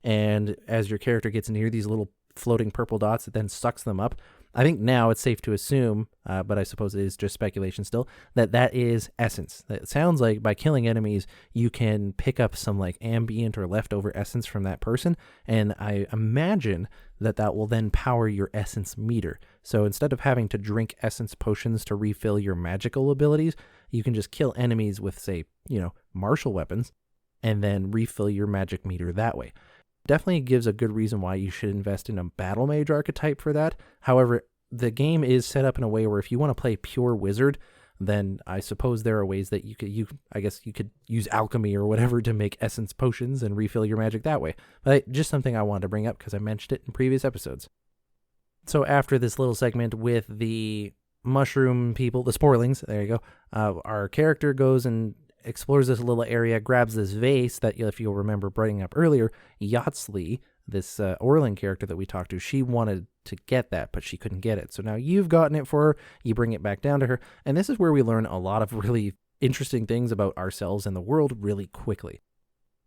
And as your character gets near these little floating purple dots, it then sucks them up. I think now it's safe to assume, but I suppose it is just speculation still, that is essence. It sounds like by killing enemies, you can pick up some like ambient or leftover essence from that person. And I imagine that will then power your essence meter. So instead of having to drink essence potions to refill your magical abilities, you can just kill enemies with, say, martial weapons and then refill your magic meter that way. Definitely gives a good reason why you should invest in a battle mage archetype for that. However, the game is set up in a way where if you want to play pure wizard, then I suppose there are ways that I guess you could use alchemy or whatever to make essence potions and refill your magic that way. But just something I wanted to bring up because I mentioned it in previous episodes. So after this little segment with the mushroom people, the sporlings, there you go, our character goes and explores this little area, grabs this vase that, if you'll remember bringing up earlier, Yatsley, this Orlin character that we talked to, she wanted to get that, but she couldn't get it. So now you've gotten it for her, you bring it back down to her, and this is where we learn a lot of really interesting things about ourselves and the world really quickly.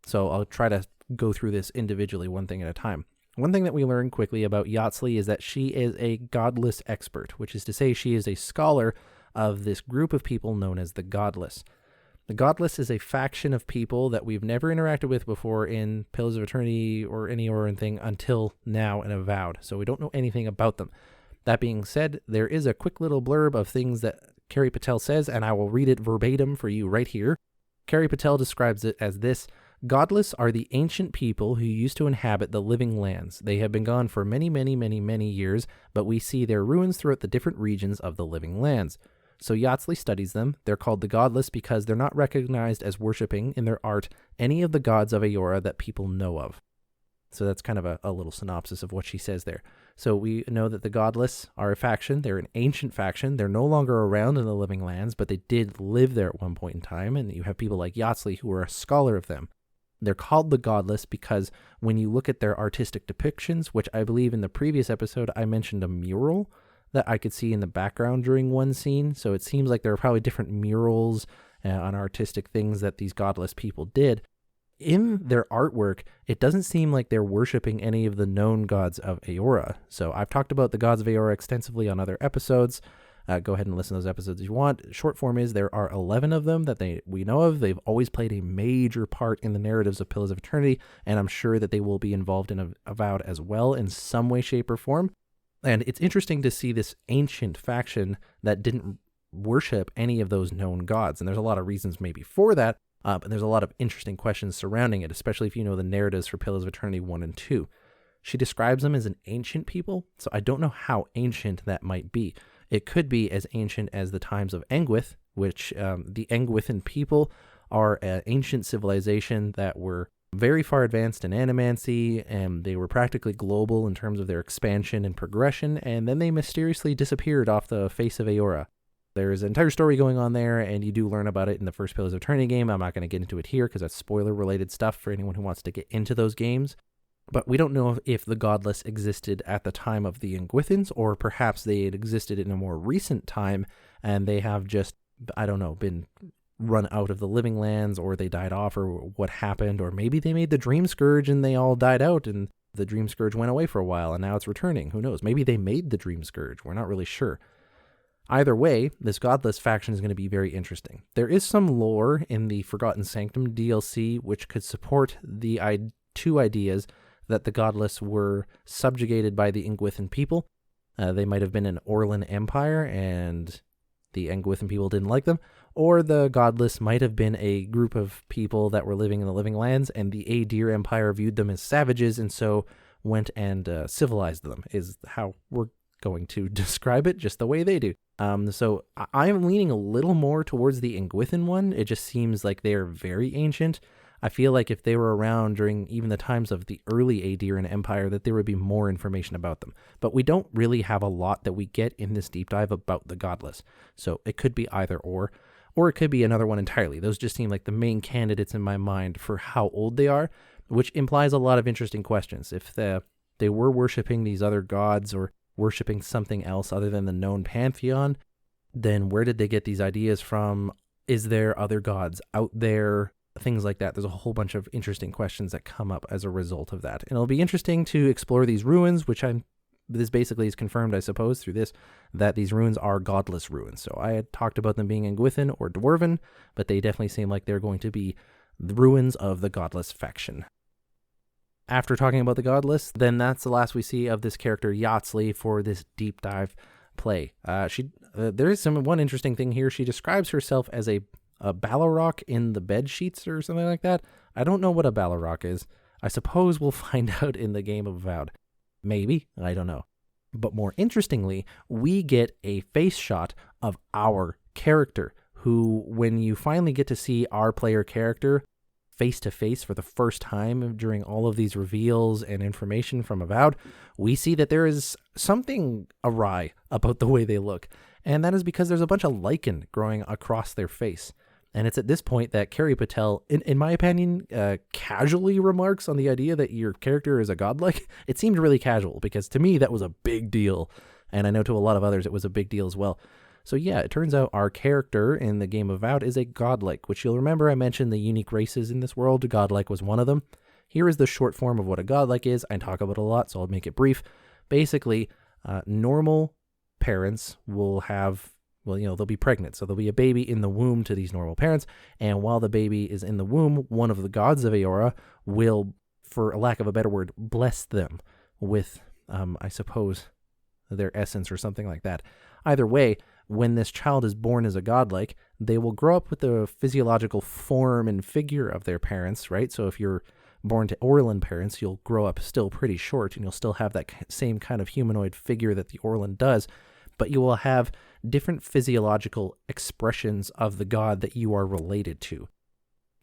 So I'll try to go through this individually, one thing at a time. One thing that we learn quickly about Yatsley is that she is a godless expert, which is to say she is a scholar of this group of people known as the Godless. The Godless is a faction of people that we've never interacted with before in Pillars of Eternity or any Eoran thing until now in Avowed, so we don't know anything about them. That being said, there is a quick little blurb of things that Carrie Patel says, and I will read it verbatim for you right here. Carrie Patel describes it as this: Godless are the ancient people who used to inhabit the living lands. They have been gone for many, many, many, many years, but we see their ruins throughout the different regions of the living lands. So Yatsley studies them. They're called the Godless because they're not recognized as worshipping in their art any of the gods of Eora that people know of. So that's kind of a little synopsis of what she says there. So we know that the Godless are a faction. They're an ancient faction. They're no longer around in the living lands, but they did live there at one point in time, and you have people like Yatsley who are a scholar of them. They're called the Godless because when you look at their artistic depictions, which I believe in the previous episode I mentioned a mural that I could see in the background during one scene. So it seems like there are probably different murals on artistic things that these godless people did. In their artwork, it doesn't seem like they're worshiping any of the known gods of Eora. So I've talked about the gods of Eora extensively on other episodes. Go ahead and listen to those episodes if you want. Short form is there are 11 of them that we know of. They've always played a major part in the narratives of Pillars of Eternity, and I'm sure that they will be involved in Avowed as well in some way, shape, or form. And it's interesting to see this ancient faction that didn't worship any of those known gods. And there's a lot of reasons maybe for that, but there's a lot of interesting questions surrounding it, especially if you know the narratives for Pillars of Eternity 1 and 2. She describes them as an ancient people, so I don't know how ancient that might be. It could be as ancient as the times of Engwith, which the Engwithan people are an ancient civilization that were very far advanced in animancy, and they were practically global in terms of their expansion and progression, and then they mysteriously disappeared off the face of Eora. There's an entire story going on there, and you do learn about it in the first Pillars of Eternity game. I'm not going to get into it here because that's spoiler-related stuff for anyone who wants to get into those games. But we don't know if the Godless existed at the time of the Engwithans, or perhaps they had existed in a more recent time, and they have just, I don't know, been run out of the living lands, or they died off, or what happened, or maybe they made the Dream Scourge and they all died out and the Dream Scourge went away for a while and now it's returning. Who knows? Maybe they made the Dream Scourge. We're not really sure. Either way, this Godless faction is going to be very interesting. There is some lore in the Forgotten Sanctum DLC which could support the two ideas that the Godless were subjugated by the Engwithan people. They might have been an Orlin empire and the Engwithan people didn't like them, or the Godless might have been a group of people that were living in the living lands, and the Aedir Empire viewed them as savages, and so went and civilized them, is how we're going to describe it, just the way they do. So I'm leaning a little more towards the Engwithan one. It just seems like they're very ancient. I feel like if they were around during even the times of the early Aedirn Empire, that there would be more information about them. But we don't really have a lot that we get in this deep dive about the Godless. So it could be either or it could be another one entirely. Those just seem like the main candidates in my mind for how old they are, which implies a lot of interesting questions. If they were worshiping these other gods or worshiping something else other than the known pantheon, then where did they get these ideas from? Is there other gods out there? Things like that. There's a whole bunch of interesting questions that come up as a result of that. And it'll be interesting to explore these ruins, which this basically is confirmed, I suppose, through this, that these ruins are godless ruins. So I had talked about them being Engwithan or Dwarven, but they definitely seem like they're going to be the ruins of the godless faction. After talking about the godless, then that's the last we see of this character Yatsley for this deep dive play. There is one interesting thing here. She describes herself as a Balrog in the bed sheets or something like that. I don't know what a Balrog is. I suppose we'll find out in the game of Avowed. Maybe. I don't know. But more interestingly, we get a face shot of our character who, when you finally get to see our player character face to face for the first time during all of these reveals and information from Avowed, we see that there is something awry about the way they look. And that is because there's a bunch of lichen growing across their face. And it's at this point that Carrie Patel, in my opinion, casually remarks on the idea that your character is a godlike. It seemed really casual because to me that was a big deal. And I know to a lot of others it was a big deal as well. So yeah, it turns out our character in the game Avowed is a godlike, which you'll remember I mentioned the unique races in this world. Godlike was one of them. Here is the short form of what a godlike is. I talk about it a lot, so I'll make it brief. Basically, normal parents will have, they'll be pregnant. So there'll be a baby in the womb to these normal parents. And while the baby is in the womb, one of the gods of Eora will, for a lack of a better word, bless them with, I suppose, their essence or something like that. Either way, when this child is born as a godlike, they will grow up with the physiological form and figure of their parents, right? So if you're born to Orlan parents, you'll grow up still pretty short and you'll still have that same kind of humanoid figure that the Orlan does, but you will have different physiological expressions of the god that you are related to.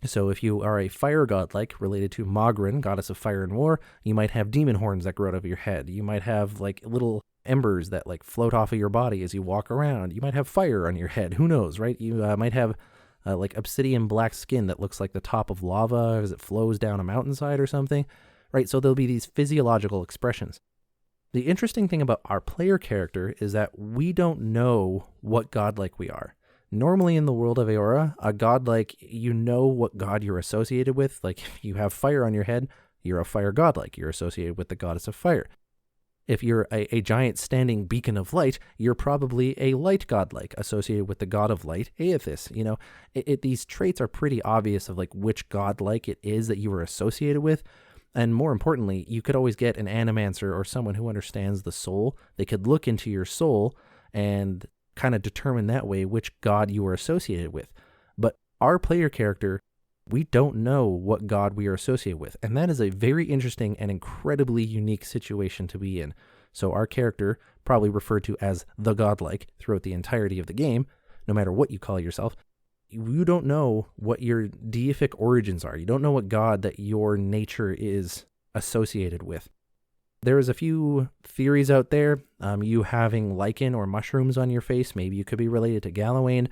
So if you are a fire godlike related to Magrin, goddess of fire and war, you might have demon horns that grow out of your head. You might have like little embers that like float off of your body as you walk around. You might have fire on your head. Who knows, right? You might have like obsidian black skin that looks like the top of lava as it flows down a mountainside or something, right? So there'll be these physiological expressions. The interesting thing about our player character is that we don't know what godlike we are. Normally in the world of Eora, a godlike, you know what god you're associated with. Like if you have fire on your head, you're a fire godlike. You're associated with the goddess of fire. If you're a giant standing beacon of light, you're probably a light godlike associated with the god of light, Aethys. These traits are pretty obvious of like which godlike it is that you are associated with. And more importantly, you could always get an animancer or someone who understands the soul. They could look into your soul and kind of determine that way which god you are associated with. But our player character, we don't know what god we are associated with. And that is a very interesting and incredibly unique situation to be in. So our character, probably referred to as the godlike throughout the entirety of the game, no matter what you call yourself, you don't know what your deific origins are. You don't know what god that your nature is associated with. There's a few theories out there. You having lichen or mushrooms on your face, maybe you could be related to Galawain.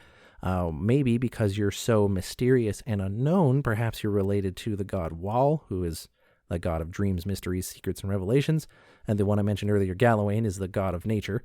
Maybe because you're so mysterious and unknown, perhaps you're related to the god Wal, who is the god of dreams, mysteries, secrets, and revelations. And the one I mentioned earlier, Galawain, is the god of nature.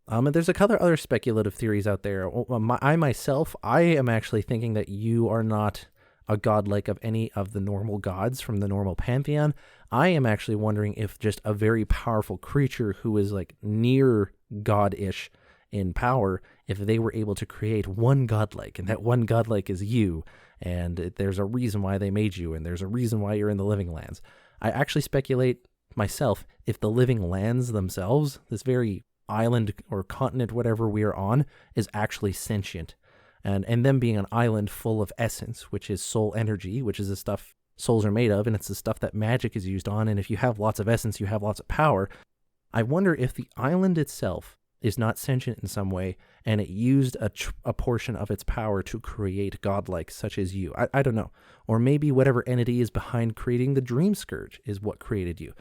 And there's a couple other speculative theories out there. I am actually thinking that you are not a godlike of any of the normal gods from the normal pantheon. I am actually wondering if just a very powerful creature who is like near god-ish in power, if they were able to create one godlike, and that one godlike is you, and there's a reason why they made you, and there's a reason why you're in the Living Lands. I actually speculate myself if the Living Lands themselves, this very island or continent, whatever we are on, is actually sentient. And them being an island full of essence, which is soul energy, which is the stuff souls are made of, and it's the stuff that magic is used on, and if you have lots of essence, you have lots of power. I wonder if the island itself is not sentient in some way, and it used a portion of its power to create godlike such as you. I don't know. Or maybe whatever entity is behind creating the Dream Scourge is what created you.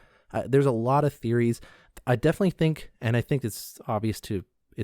There's a lot of theories. I definitely think, and I think it's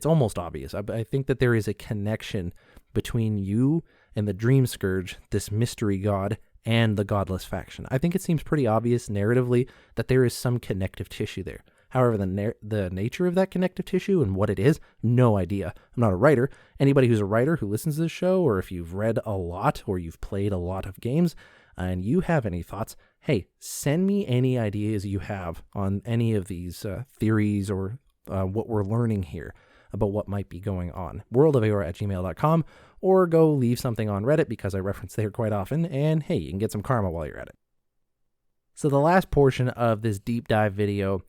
almost obvious. I think that there is a connection between you and the Dream Scourge, this mystery god, and the godless faction. I think it seems pretty obvious narratively that there is some connective tissue there. However, the nature of that connective tissue and what it is, no idea. I'm not a writer. Anybody who's a writer who listens to this show, or if you've read a lot or you've played a lot of games and you have any thoughts, hey, send me any ideas you have on any of these theories or what we're learning here about what might be going on. worldofaora@gmail.com, or go leave something on Reddit because I reference there quite often, and hey, you can get some karma while you're at it. So the last portion of this deep dive video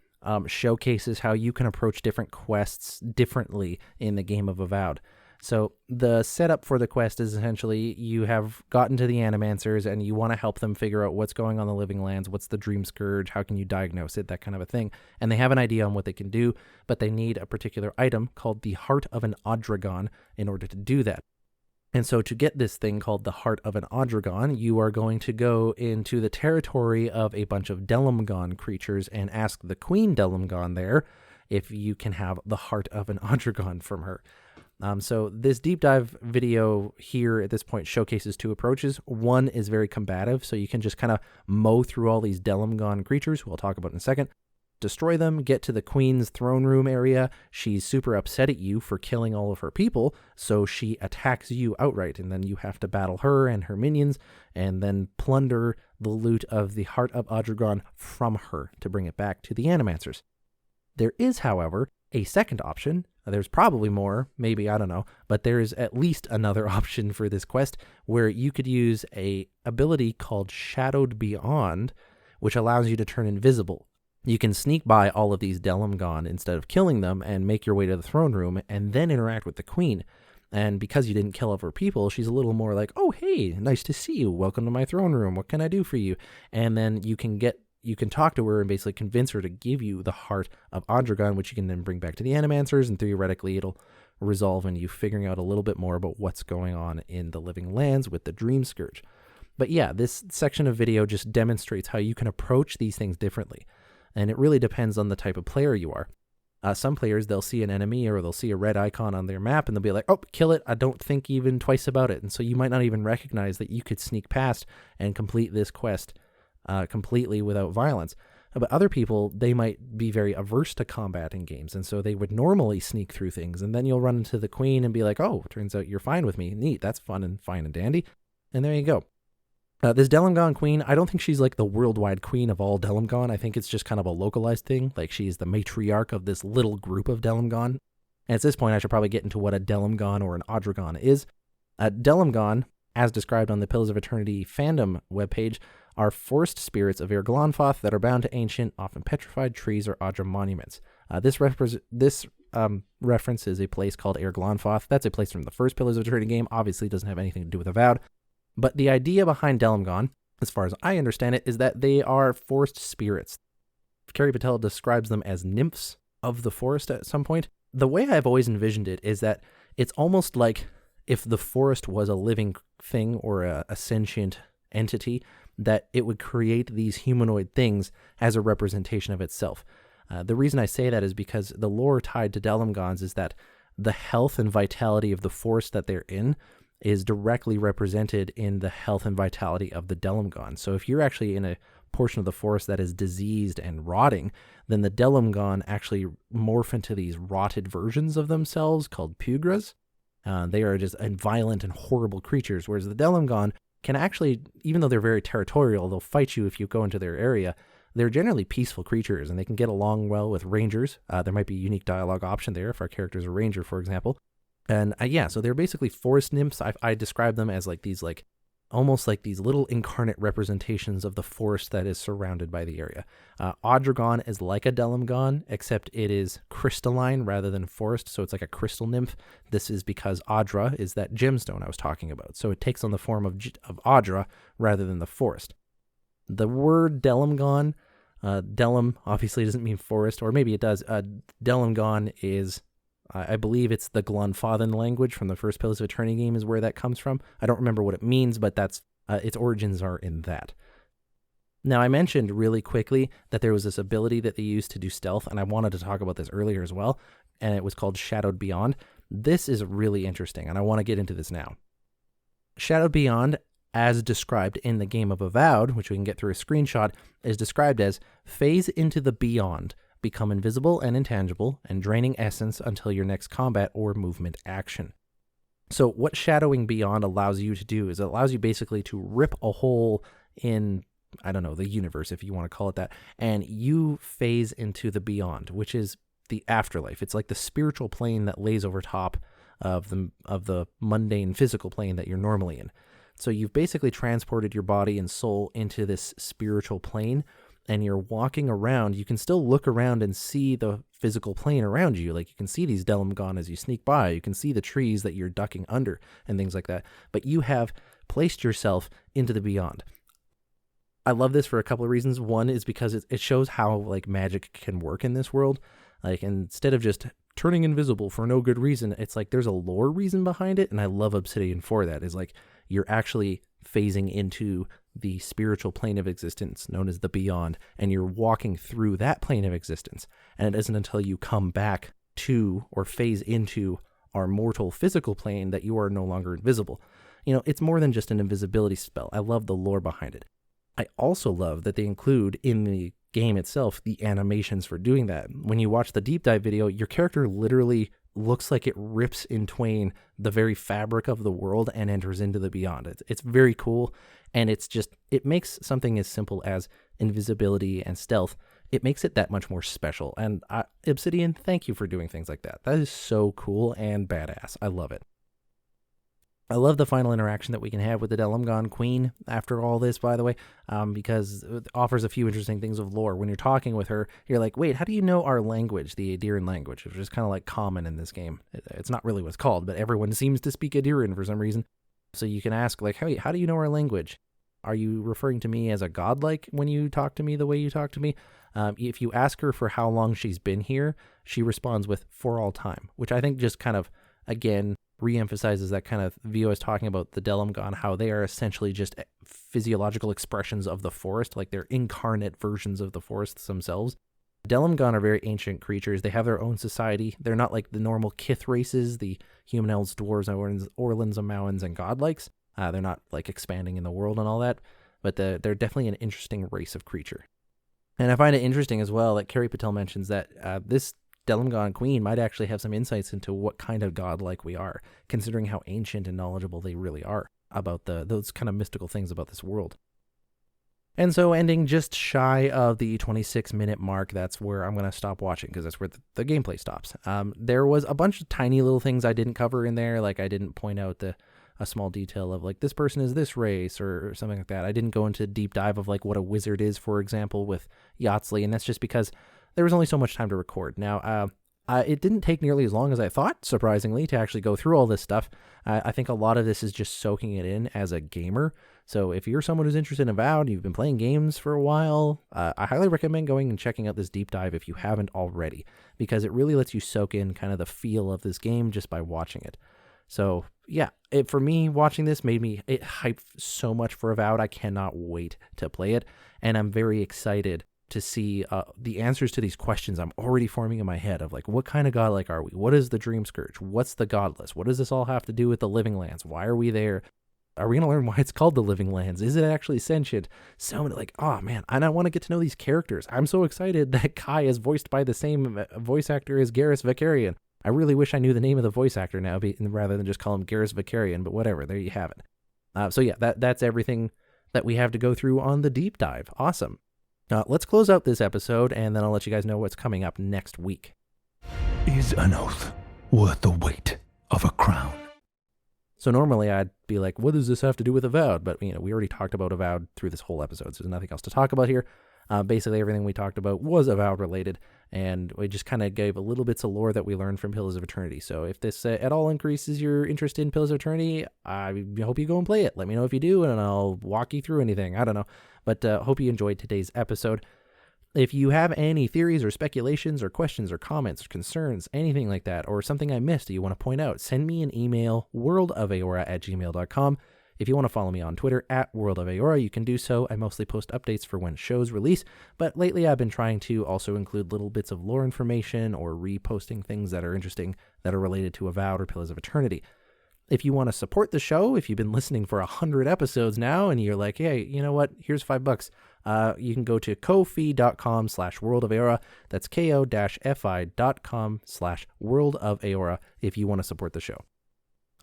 showcases how you can approach different quests differently in the game of Avowed. So the setup for the quest is essentially you have gotten to the Animancers and you want to help them figure out what's going on in the living lands, what's the dream scourge, how can you diagnose it, that kind of a thing. And they have an idea on what they can do, but they need a particular item called the Heart of an Odragon in order to do that. And so to get this thing called the Heart of an Odragon, you are going to go into the territory of a bunch of Delimgon creatures and ask the Queen Delimgon there if you can have the Heart of an Odragon from her. So this deep dive video here at this point showcases two approaches. One is very combative, so you can just kind of mow through all these Delimgon creatures, who I'll talk about in a second, destroy them, get to the Queen's throne room area. She's super upset at you for killing all of her people, so she attacks you outright, and then you have to battle her and her minions, and then plunder the loot of the Heart of Odragon from her to bring it back to the Animancers. There is, however, a second option. There's probably more, maybe, I don't know, but there's at least another option for this quest where you could use a ability called Shadowed Beyond, which allows you to turn invisible. You can sneak by all of these Delimgon instead of killing them and make your way to the throne room and then interact with the Queen. And because you didn't kill all of her people, she's a little more like, oh, hey, nice to see you. Welcome to my throne room. What can I do for you? And then you can talk to her and basically convince her to give you the Heart of Odragon, which you can then bring back to the Animancers, and theoretically it'll resolve in you figuring out a little bit more about what's going on in the living lands with the Dream Scourge. But yeah, this section of video just demonstrates how you can approach these things differently. And it really depends on the type of player you are. Some players, they'll see an enemy or they'll see a red icon on their map and they'll be like, oh, kill it. I don't think even twice about it. And so you might not even recognize that you could sneak past and complete this quest completely without violence. But other people, they might be very averse to combat in games. And so they would normally sneak through things. And then you'll run into the Queen and be like, oh, turns out you're fine with me. Neat. That's fun and fine and dandy. And there you go. This Delimgon Queen, I don't think she's like the worldwide queen of all Delimgon. I think it's just kind of a localized thing. Like she's the matriarch of this little group of Delimgon. And at this point, I should probably get into what a Delimgon or an Odragon is. Delimgon, as described on the Pillars of Eternity fandom webpage, are forest spirits of Erglonfoth that are bound to ancient, often petrified trees or Adra monuments. This references a place called Erglonfoth. That's a place from the first Pillars of Eternity game. Obviously, doesn't have anything to do with Avowed. But the idea behind Delimgon, as far as I understand it, is that they are forest spirits. Carrie Patel describes them as nymphs of the forest at some point. The way I've always envisioned it is that it's almost like if the forest was a living thing or a sentient entity, that it would create these humanoid things as a representation of itself. The reason I say that is because the lore tied to Delimgons is that the health and vitality of the forest that they're in is directly represented in the health and vitality of the Delimgon. So if you're actually in a portion of the forest that is diseased and rotting, then the Delimgon actually morph into these rotted versions of themselves called Pugras. They are just violent and horrible creatures, whereas the Delimgon can actually, even though they're very territorial, they'll fight you if you go into their area. They're generally peaceful creatures, and they can get along well with rangers. There might be a unique dialogue option there if our character's a ranger, for example. And so they're basically forest nymphs. I describe them as like these, like almost like these little incarnate representations of the forest that is surrounded by the area. Odragon is like a Delimgon, except it is crystalline rather than forest, so it's like a crystal nymph. This is because Adra is that gemstone I was talking about, so it takes on the form of Adra rather than the forest. The word Delimgon, Delim obviously doesn't mean forest, or maybe it does. Delimgon is... I believe it's the Glonfathan language from the first Pillars of Eternity game is where that comes from. I don't remember what it means, but that's its origins are in that. Now, I mentioned really quickly that there was this ability that they used to do stealth, and I wanted to talk about this earlier as well, and it was called Shadowed Beyond. This is really interesting, and I want to get into this now. Shadowed Beyond, as described in the game of Avowed, which we can get through a screenshot, is described as phase into the beyond, become invisible and intangible, and draining essence until your next combat or movement action. So what Shadowing Beyond allows you to do is it allows you basically to rip a hole in, I don't know, the universe, if you want to call it that, and you phase into the beyond, which is the afterlife. It's like the spiritual plane that lays over top of the mundane physical plane that you're normally in. So you've basically transported your body and soul into this spiritual plane, and you're walking around, you can still look around and see the physical plane around you. Like, you can see these Delamgon as you sneak by. You can see the trees that you're ducking under and things like that. But you have placed yourself into the beyond. I love this for a couple of reasons. One is because it shows how like magic can work in this world. Like, instead of just turning invisible for no good reason, it's like there's a lore reason behind it. And I love Obsidian for that. Is like you're actually phasing into the spiritual plane of existence known as the beyond, and you're walking through that plane of existence. And it isn't until you come back to or phase into our mortal physical plane that you are no longer invisible. You know, it's more than just an invisibility spell. I love the lore behind it. I also love that they include in the game itself the animations for doing that. When you watch the deep dive video, your character literally looks like it rips in twain the very fabric of the world and enters into the beyond. It's very cool, and it makes something as simple as invisibility and stealth, it makes it that much more special. And Obsidian, thank you for doing things like that. That is so cool and badass. I love it. I love the final interaction that we can have with the Delamgon Queen after all this, by the way, because it offers a few interesting things of lore. When you're talking with her, you're like, wait, how do you know our language, the Aediran language, which is kind of like common in this game? It's not really what it's called, but everyone seems to speak Aediran for some reason. So you can ask, like, hey, how do you know our language? Are you referring to me as a godlike when you talk to me the way you talk to me? If you ask her for how long she's been here, she responds with for all time, which I think just kind of, again, reemphasizes that kind of view I was talking about the Delamgon, how they are essentially just physiological expressions of the forest, like they're incarnate versions of the forests themselves. Delamgon are very ancient creatures. They have their own society. They're not like the normal Kith races, the human elves, dwarves, Orlans, Amauans, and godlikes. They're not like expanding in the world and all that, but they're definitely an interesting race of creature. And I find it interesting as well that Carrie Patel mentions that this Delamgon Queen might actually have some insights into what kind of godlike we are, considering how ancient and knowledgeable they really are about those kind of mystical things about this world. And so, ending just shy of the 26-minute mark, that's where I'm going to stop watching, because that's where the gameplay stops. There was a bunch of tiny little things I didn't cover in there, like I didn't point out a small detail of like this person is this race or something like that. I didn't go into deep dive of like what a wizard is, for example, with Yahtzee, and that's just because there was only so much time to record. Now, it didn't take nearly as long as I thought, surprisingly, to actually go through all this stuff. I think a lot of this is just soaking it in as a gamer. So if you're someone who's interested in Avowed, you've been playing games for a while, I highly recommend going and checking out this deep dive if you haven't already, because it really lets you soak in kind of the feel of this game just by watching it. So yeah, for me, watching this made me hype so much for Avowed. I cannot wait to play it, and I'm very excited to see the answers to these questions I'm already forming in my head of like, what kind of godlike are we? What is the Dream Scourge? What's the Godless? What does this all have to do with the Living Lands? Why are we there? Are we going to learn why it's called the Living Lands? Is it actually sentient? So many, like, oh man, and I want to get to know these characters. I'm so excited that Kai is voiced by the same voice actor as Garrus Vakarian. I really wish I knew the name of the voice actor now, rather than just call him Garrus Vakarian, but whatever, there you have it. So yeah, that's everything that we have to go through on the deep dive. Awesome. Let's close out this episode, and then I'll let you guys know what's coming up next week. Is an oath worth the weight of a crown? So normally I'd be like, what does this have to do with Avowed? But, we already talked about Avowed through this whole episode, so there's nothing else to talk about here. Basically, everything we talked about was Avowed related, and we just kind of gave a little bits of lore that we learned from Pillars of Eternity. So if this at all increases your interest in Pillars of Eternity, I hope you go and play it. Let me know if you do, and I'll walk you through anything. I don't know. But hope you enjoyed today's episode. If you have any theories or speculations or questions or comments or concerns, anything like that, or something I missed that you want to point out, send me an email, worldofaora@gmail.com. If you want to follow me on Twitter @worldofaora, you can do so. I mostly post updates for when shows release, but lately I've been trying to also include little bits of lore information or reposting things that are interesting that are related to Avowed or Pillars of Eternity. If you want to support the show, if you've been listening for 100 episodes now and you're like, hey, you know what, here's $5, you can go to ko-fi.com/worldofaora. That's ko-fi.com/worldofaora if you want to support the show.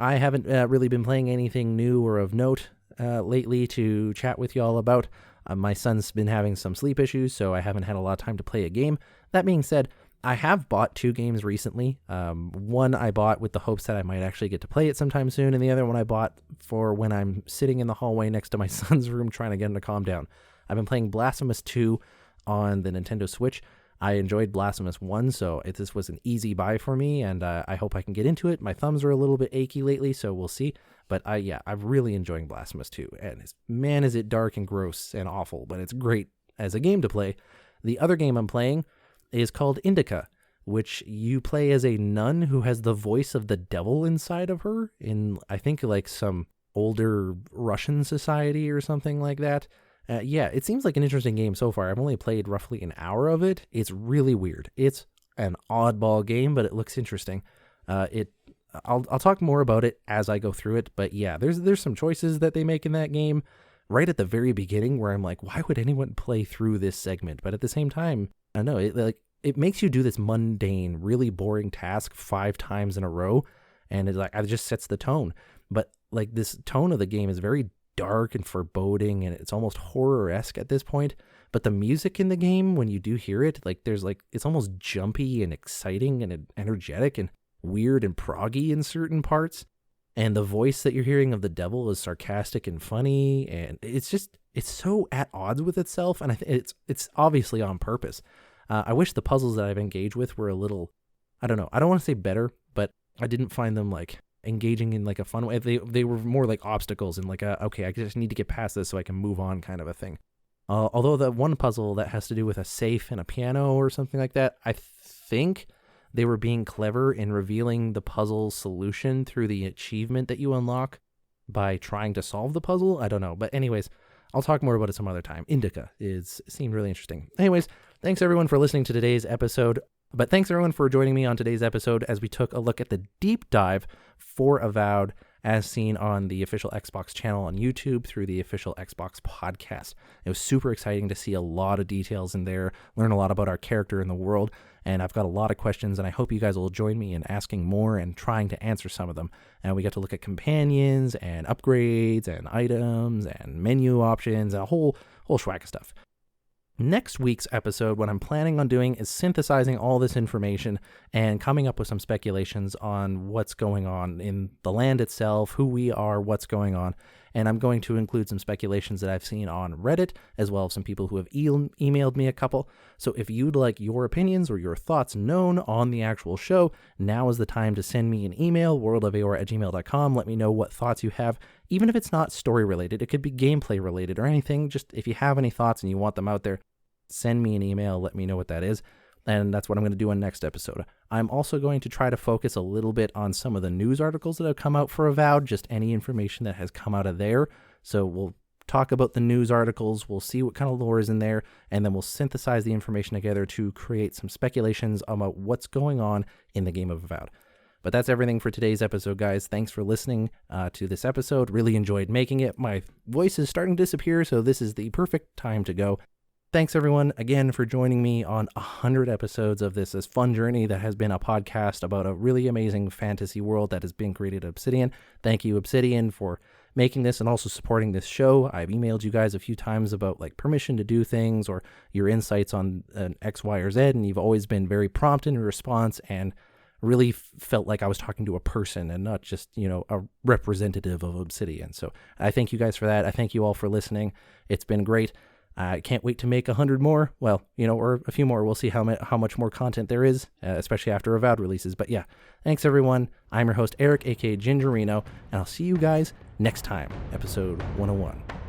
I haven't really been playing anything new or of note lately to chat with y'all about. My son's been having some sleep issues, so I haven't had a lot of time to play a game. That being said, I have bought 2 games recently. One I bought with the hopes that I might actually get to play it sometime soon, and the other one I bought for when I'm sitting in the hallway next to my son's room trying to get him to calm down. I've been playing Blasphemous 2. on the Nintendo Switch. I enjoyed Blasphemous 1, so this was an easy buy for me, and I hope I can get into it. My thumbs are a little bit achy lately, so we'll see. But I'm really enjoying Blasphemous 2, and man, is it dark and gross and awful, but it's great as a game to play. The other game I'm playing is called Indica, which you play as a nun who has the voice of the devil inside of her in, I think, like some older Russian society or something like that. It seems like an interesting game so far. I've only played roughly an hour of it. It's really weird. It's an oddball game, but it looks interesting. I'll talk more about it as I go through it, but yeah, there's some choices that they make in that game right at the very beginning where I'm like, why would anyone play through this segment? But at the same time, I know it makes you do this mundane, really boring task 5 times in a row, and it just sets the tone. But like this tone of the game is very dark and foreboding, and it's almost horror-esque at this point. But the music in the game, when you do hear it, it's almost jumpy and exciting and energetic and weird and proggy in certain parts. And the voice that you're hearing of the devil is sarcastic and funny, and it's so at odds with itself, and I think it's obviously on purpose. I wish the puzzles that I've engaged with were a little, I don't know, I don't want to say better, but I didn't find them like engaging in like a fun way. They were more like obstacles and like okay, I just need to get past this so I can move on kind of a thing. Although the one puzzle that has to do with a safe and a piano or something like that, I think they were being clever in revealing the puzzle solution through the achievement that you unlock by trying to solve the puzzle. I don't know, but anyways, I'll talk more about it some other time. Indica seemed really interesting. Anyways, thanks everyone for listening to today's episode. But thanks everyone for joining me on today's episode as we took a look at the deep dive for Avowed as seen on the official Xbox channel on YouTube through the official Xbox podcast. It was super exciting to see a lot of details in there, learn a lot about our character in the world, and I've got a lot of questions, and I hope you guys will join me in asking more and trying to answer some of them. And we get to look at companions and upgrades and items and menu options and a whole swag of stuff. Next week's episode, what I'm planning on doing is synthesizing all this information and coming up with some speculations on what's going on in the land itself, who we are, what's going on. And I'm going to include some speculations that I've seen on Reddit, as well as some people who have emailed me a couple. So if you'd like your opinions or your thoughts known on the actual show, now is the time to send me an email, worldofaora@gmail.com. Let me know what thoughts you have, even if it's not story related. It could be gameplay related or anything. Just if you have any thoughts and you want them out there, send me an email, let me know what that is, and that's what I'm going to do on next episode. I'm also going to try to focus a little bit on some of the news articles that have come out for Avowed, just any information that has come out of there. So we'll talk about the news articles, we'll see what kind of lore is in there, and then we'll synthesize the information together to create some speculations about what's going on in the game of Avowed. But that's everything for today's episode, guys. Thanks for listening to this episode. Really enjoyed making it. My voice is starting to disappear, so this is the perfect time to go. Thanks, everyone, again, for joining me on 100 episodes of this fun journey that has been a podcast about a really amazing fantasy world that has been created at Obsidian. Thank you, Obsidian, for making this and also supporting this show. I've emailed you guys a few times about like permission to do things or your insights on X, Y, or Z, and you've always been very prompt in your response and really felt like I was talking to a person and not just, a representative of Obsidian. So I thank you guys for that. I thank you all for listening. It's been great. I can't wait to make 100 more. Well, or a few more. We'll see how much more content there is, especially after Avowed releases. But yeah, thanks everyone. I'm your host, Eric, aka Gingerino, and I'll see you guys next time, episode 101.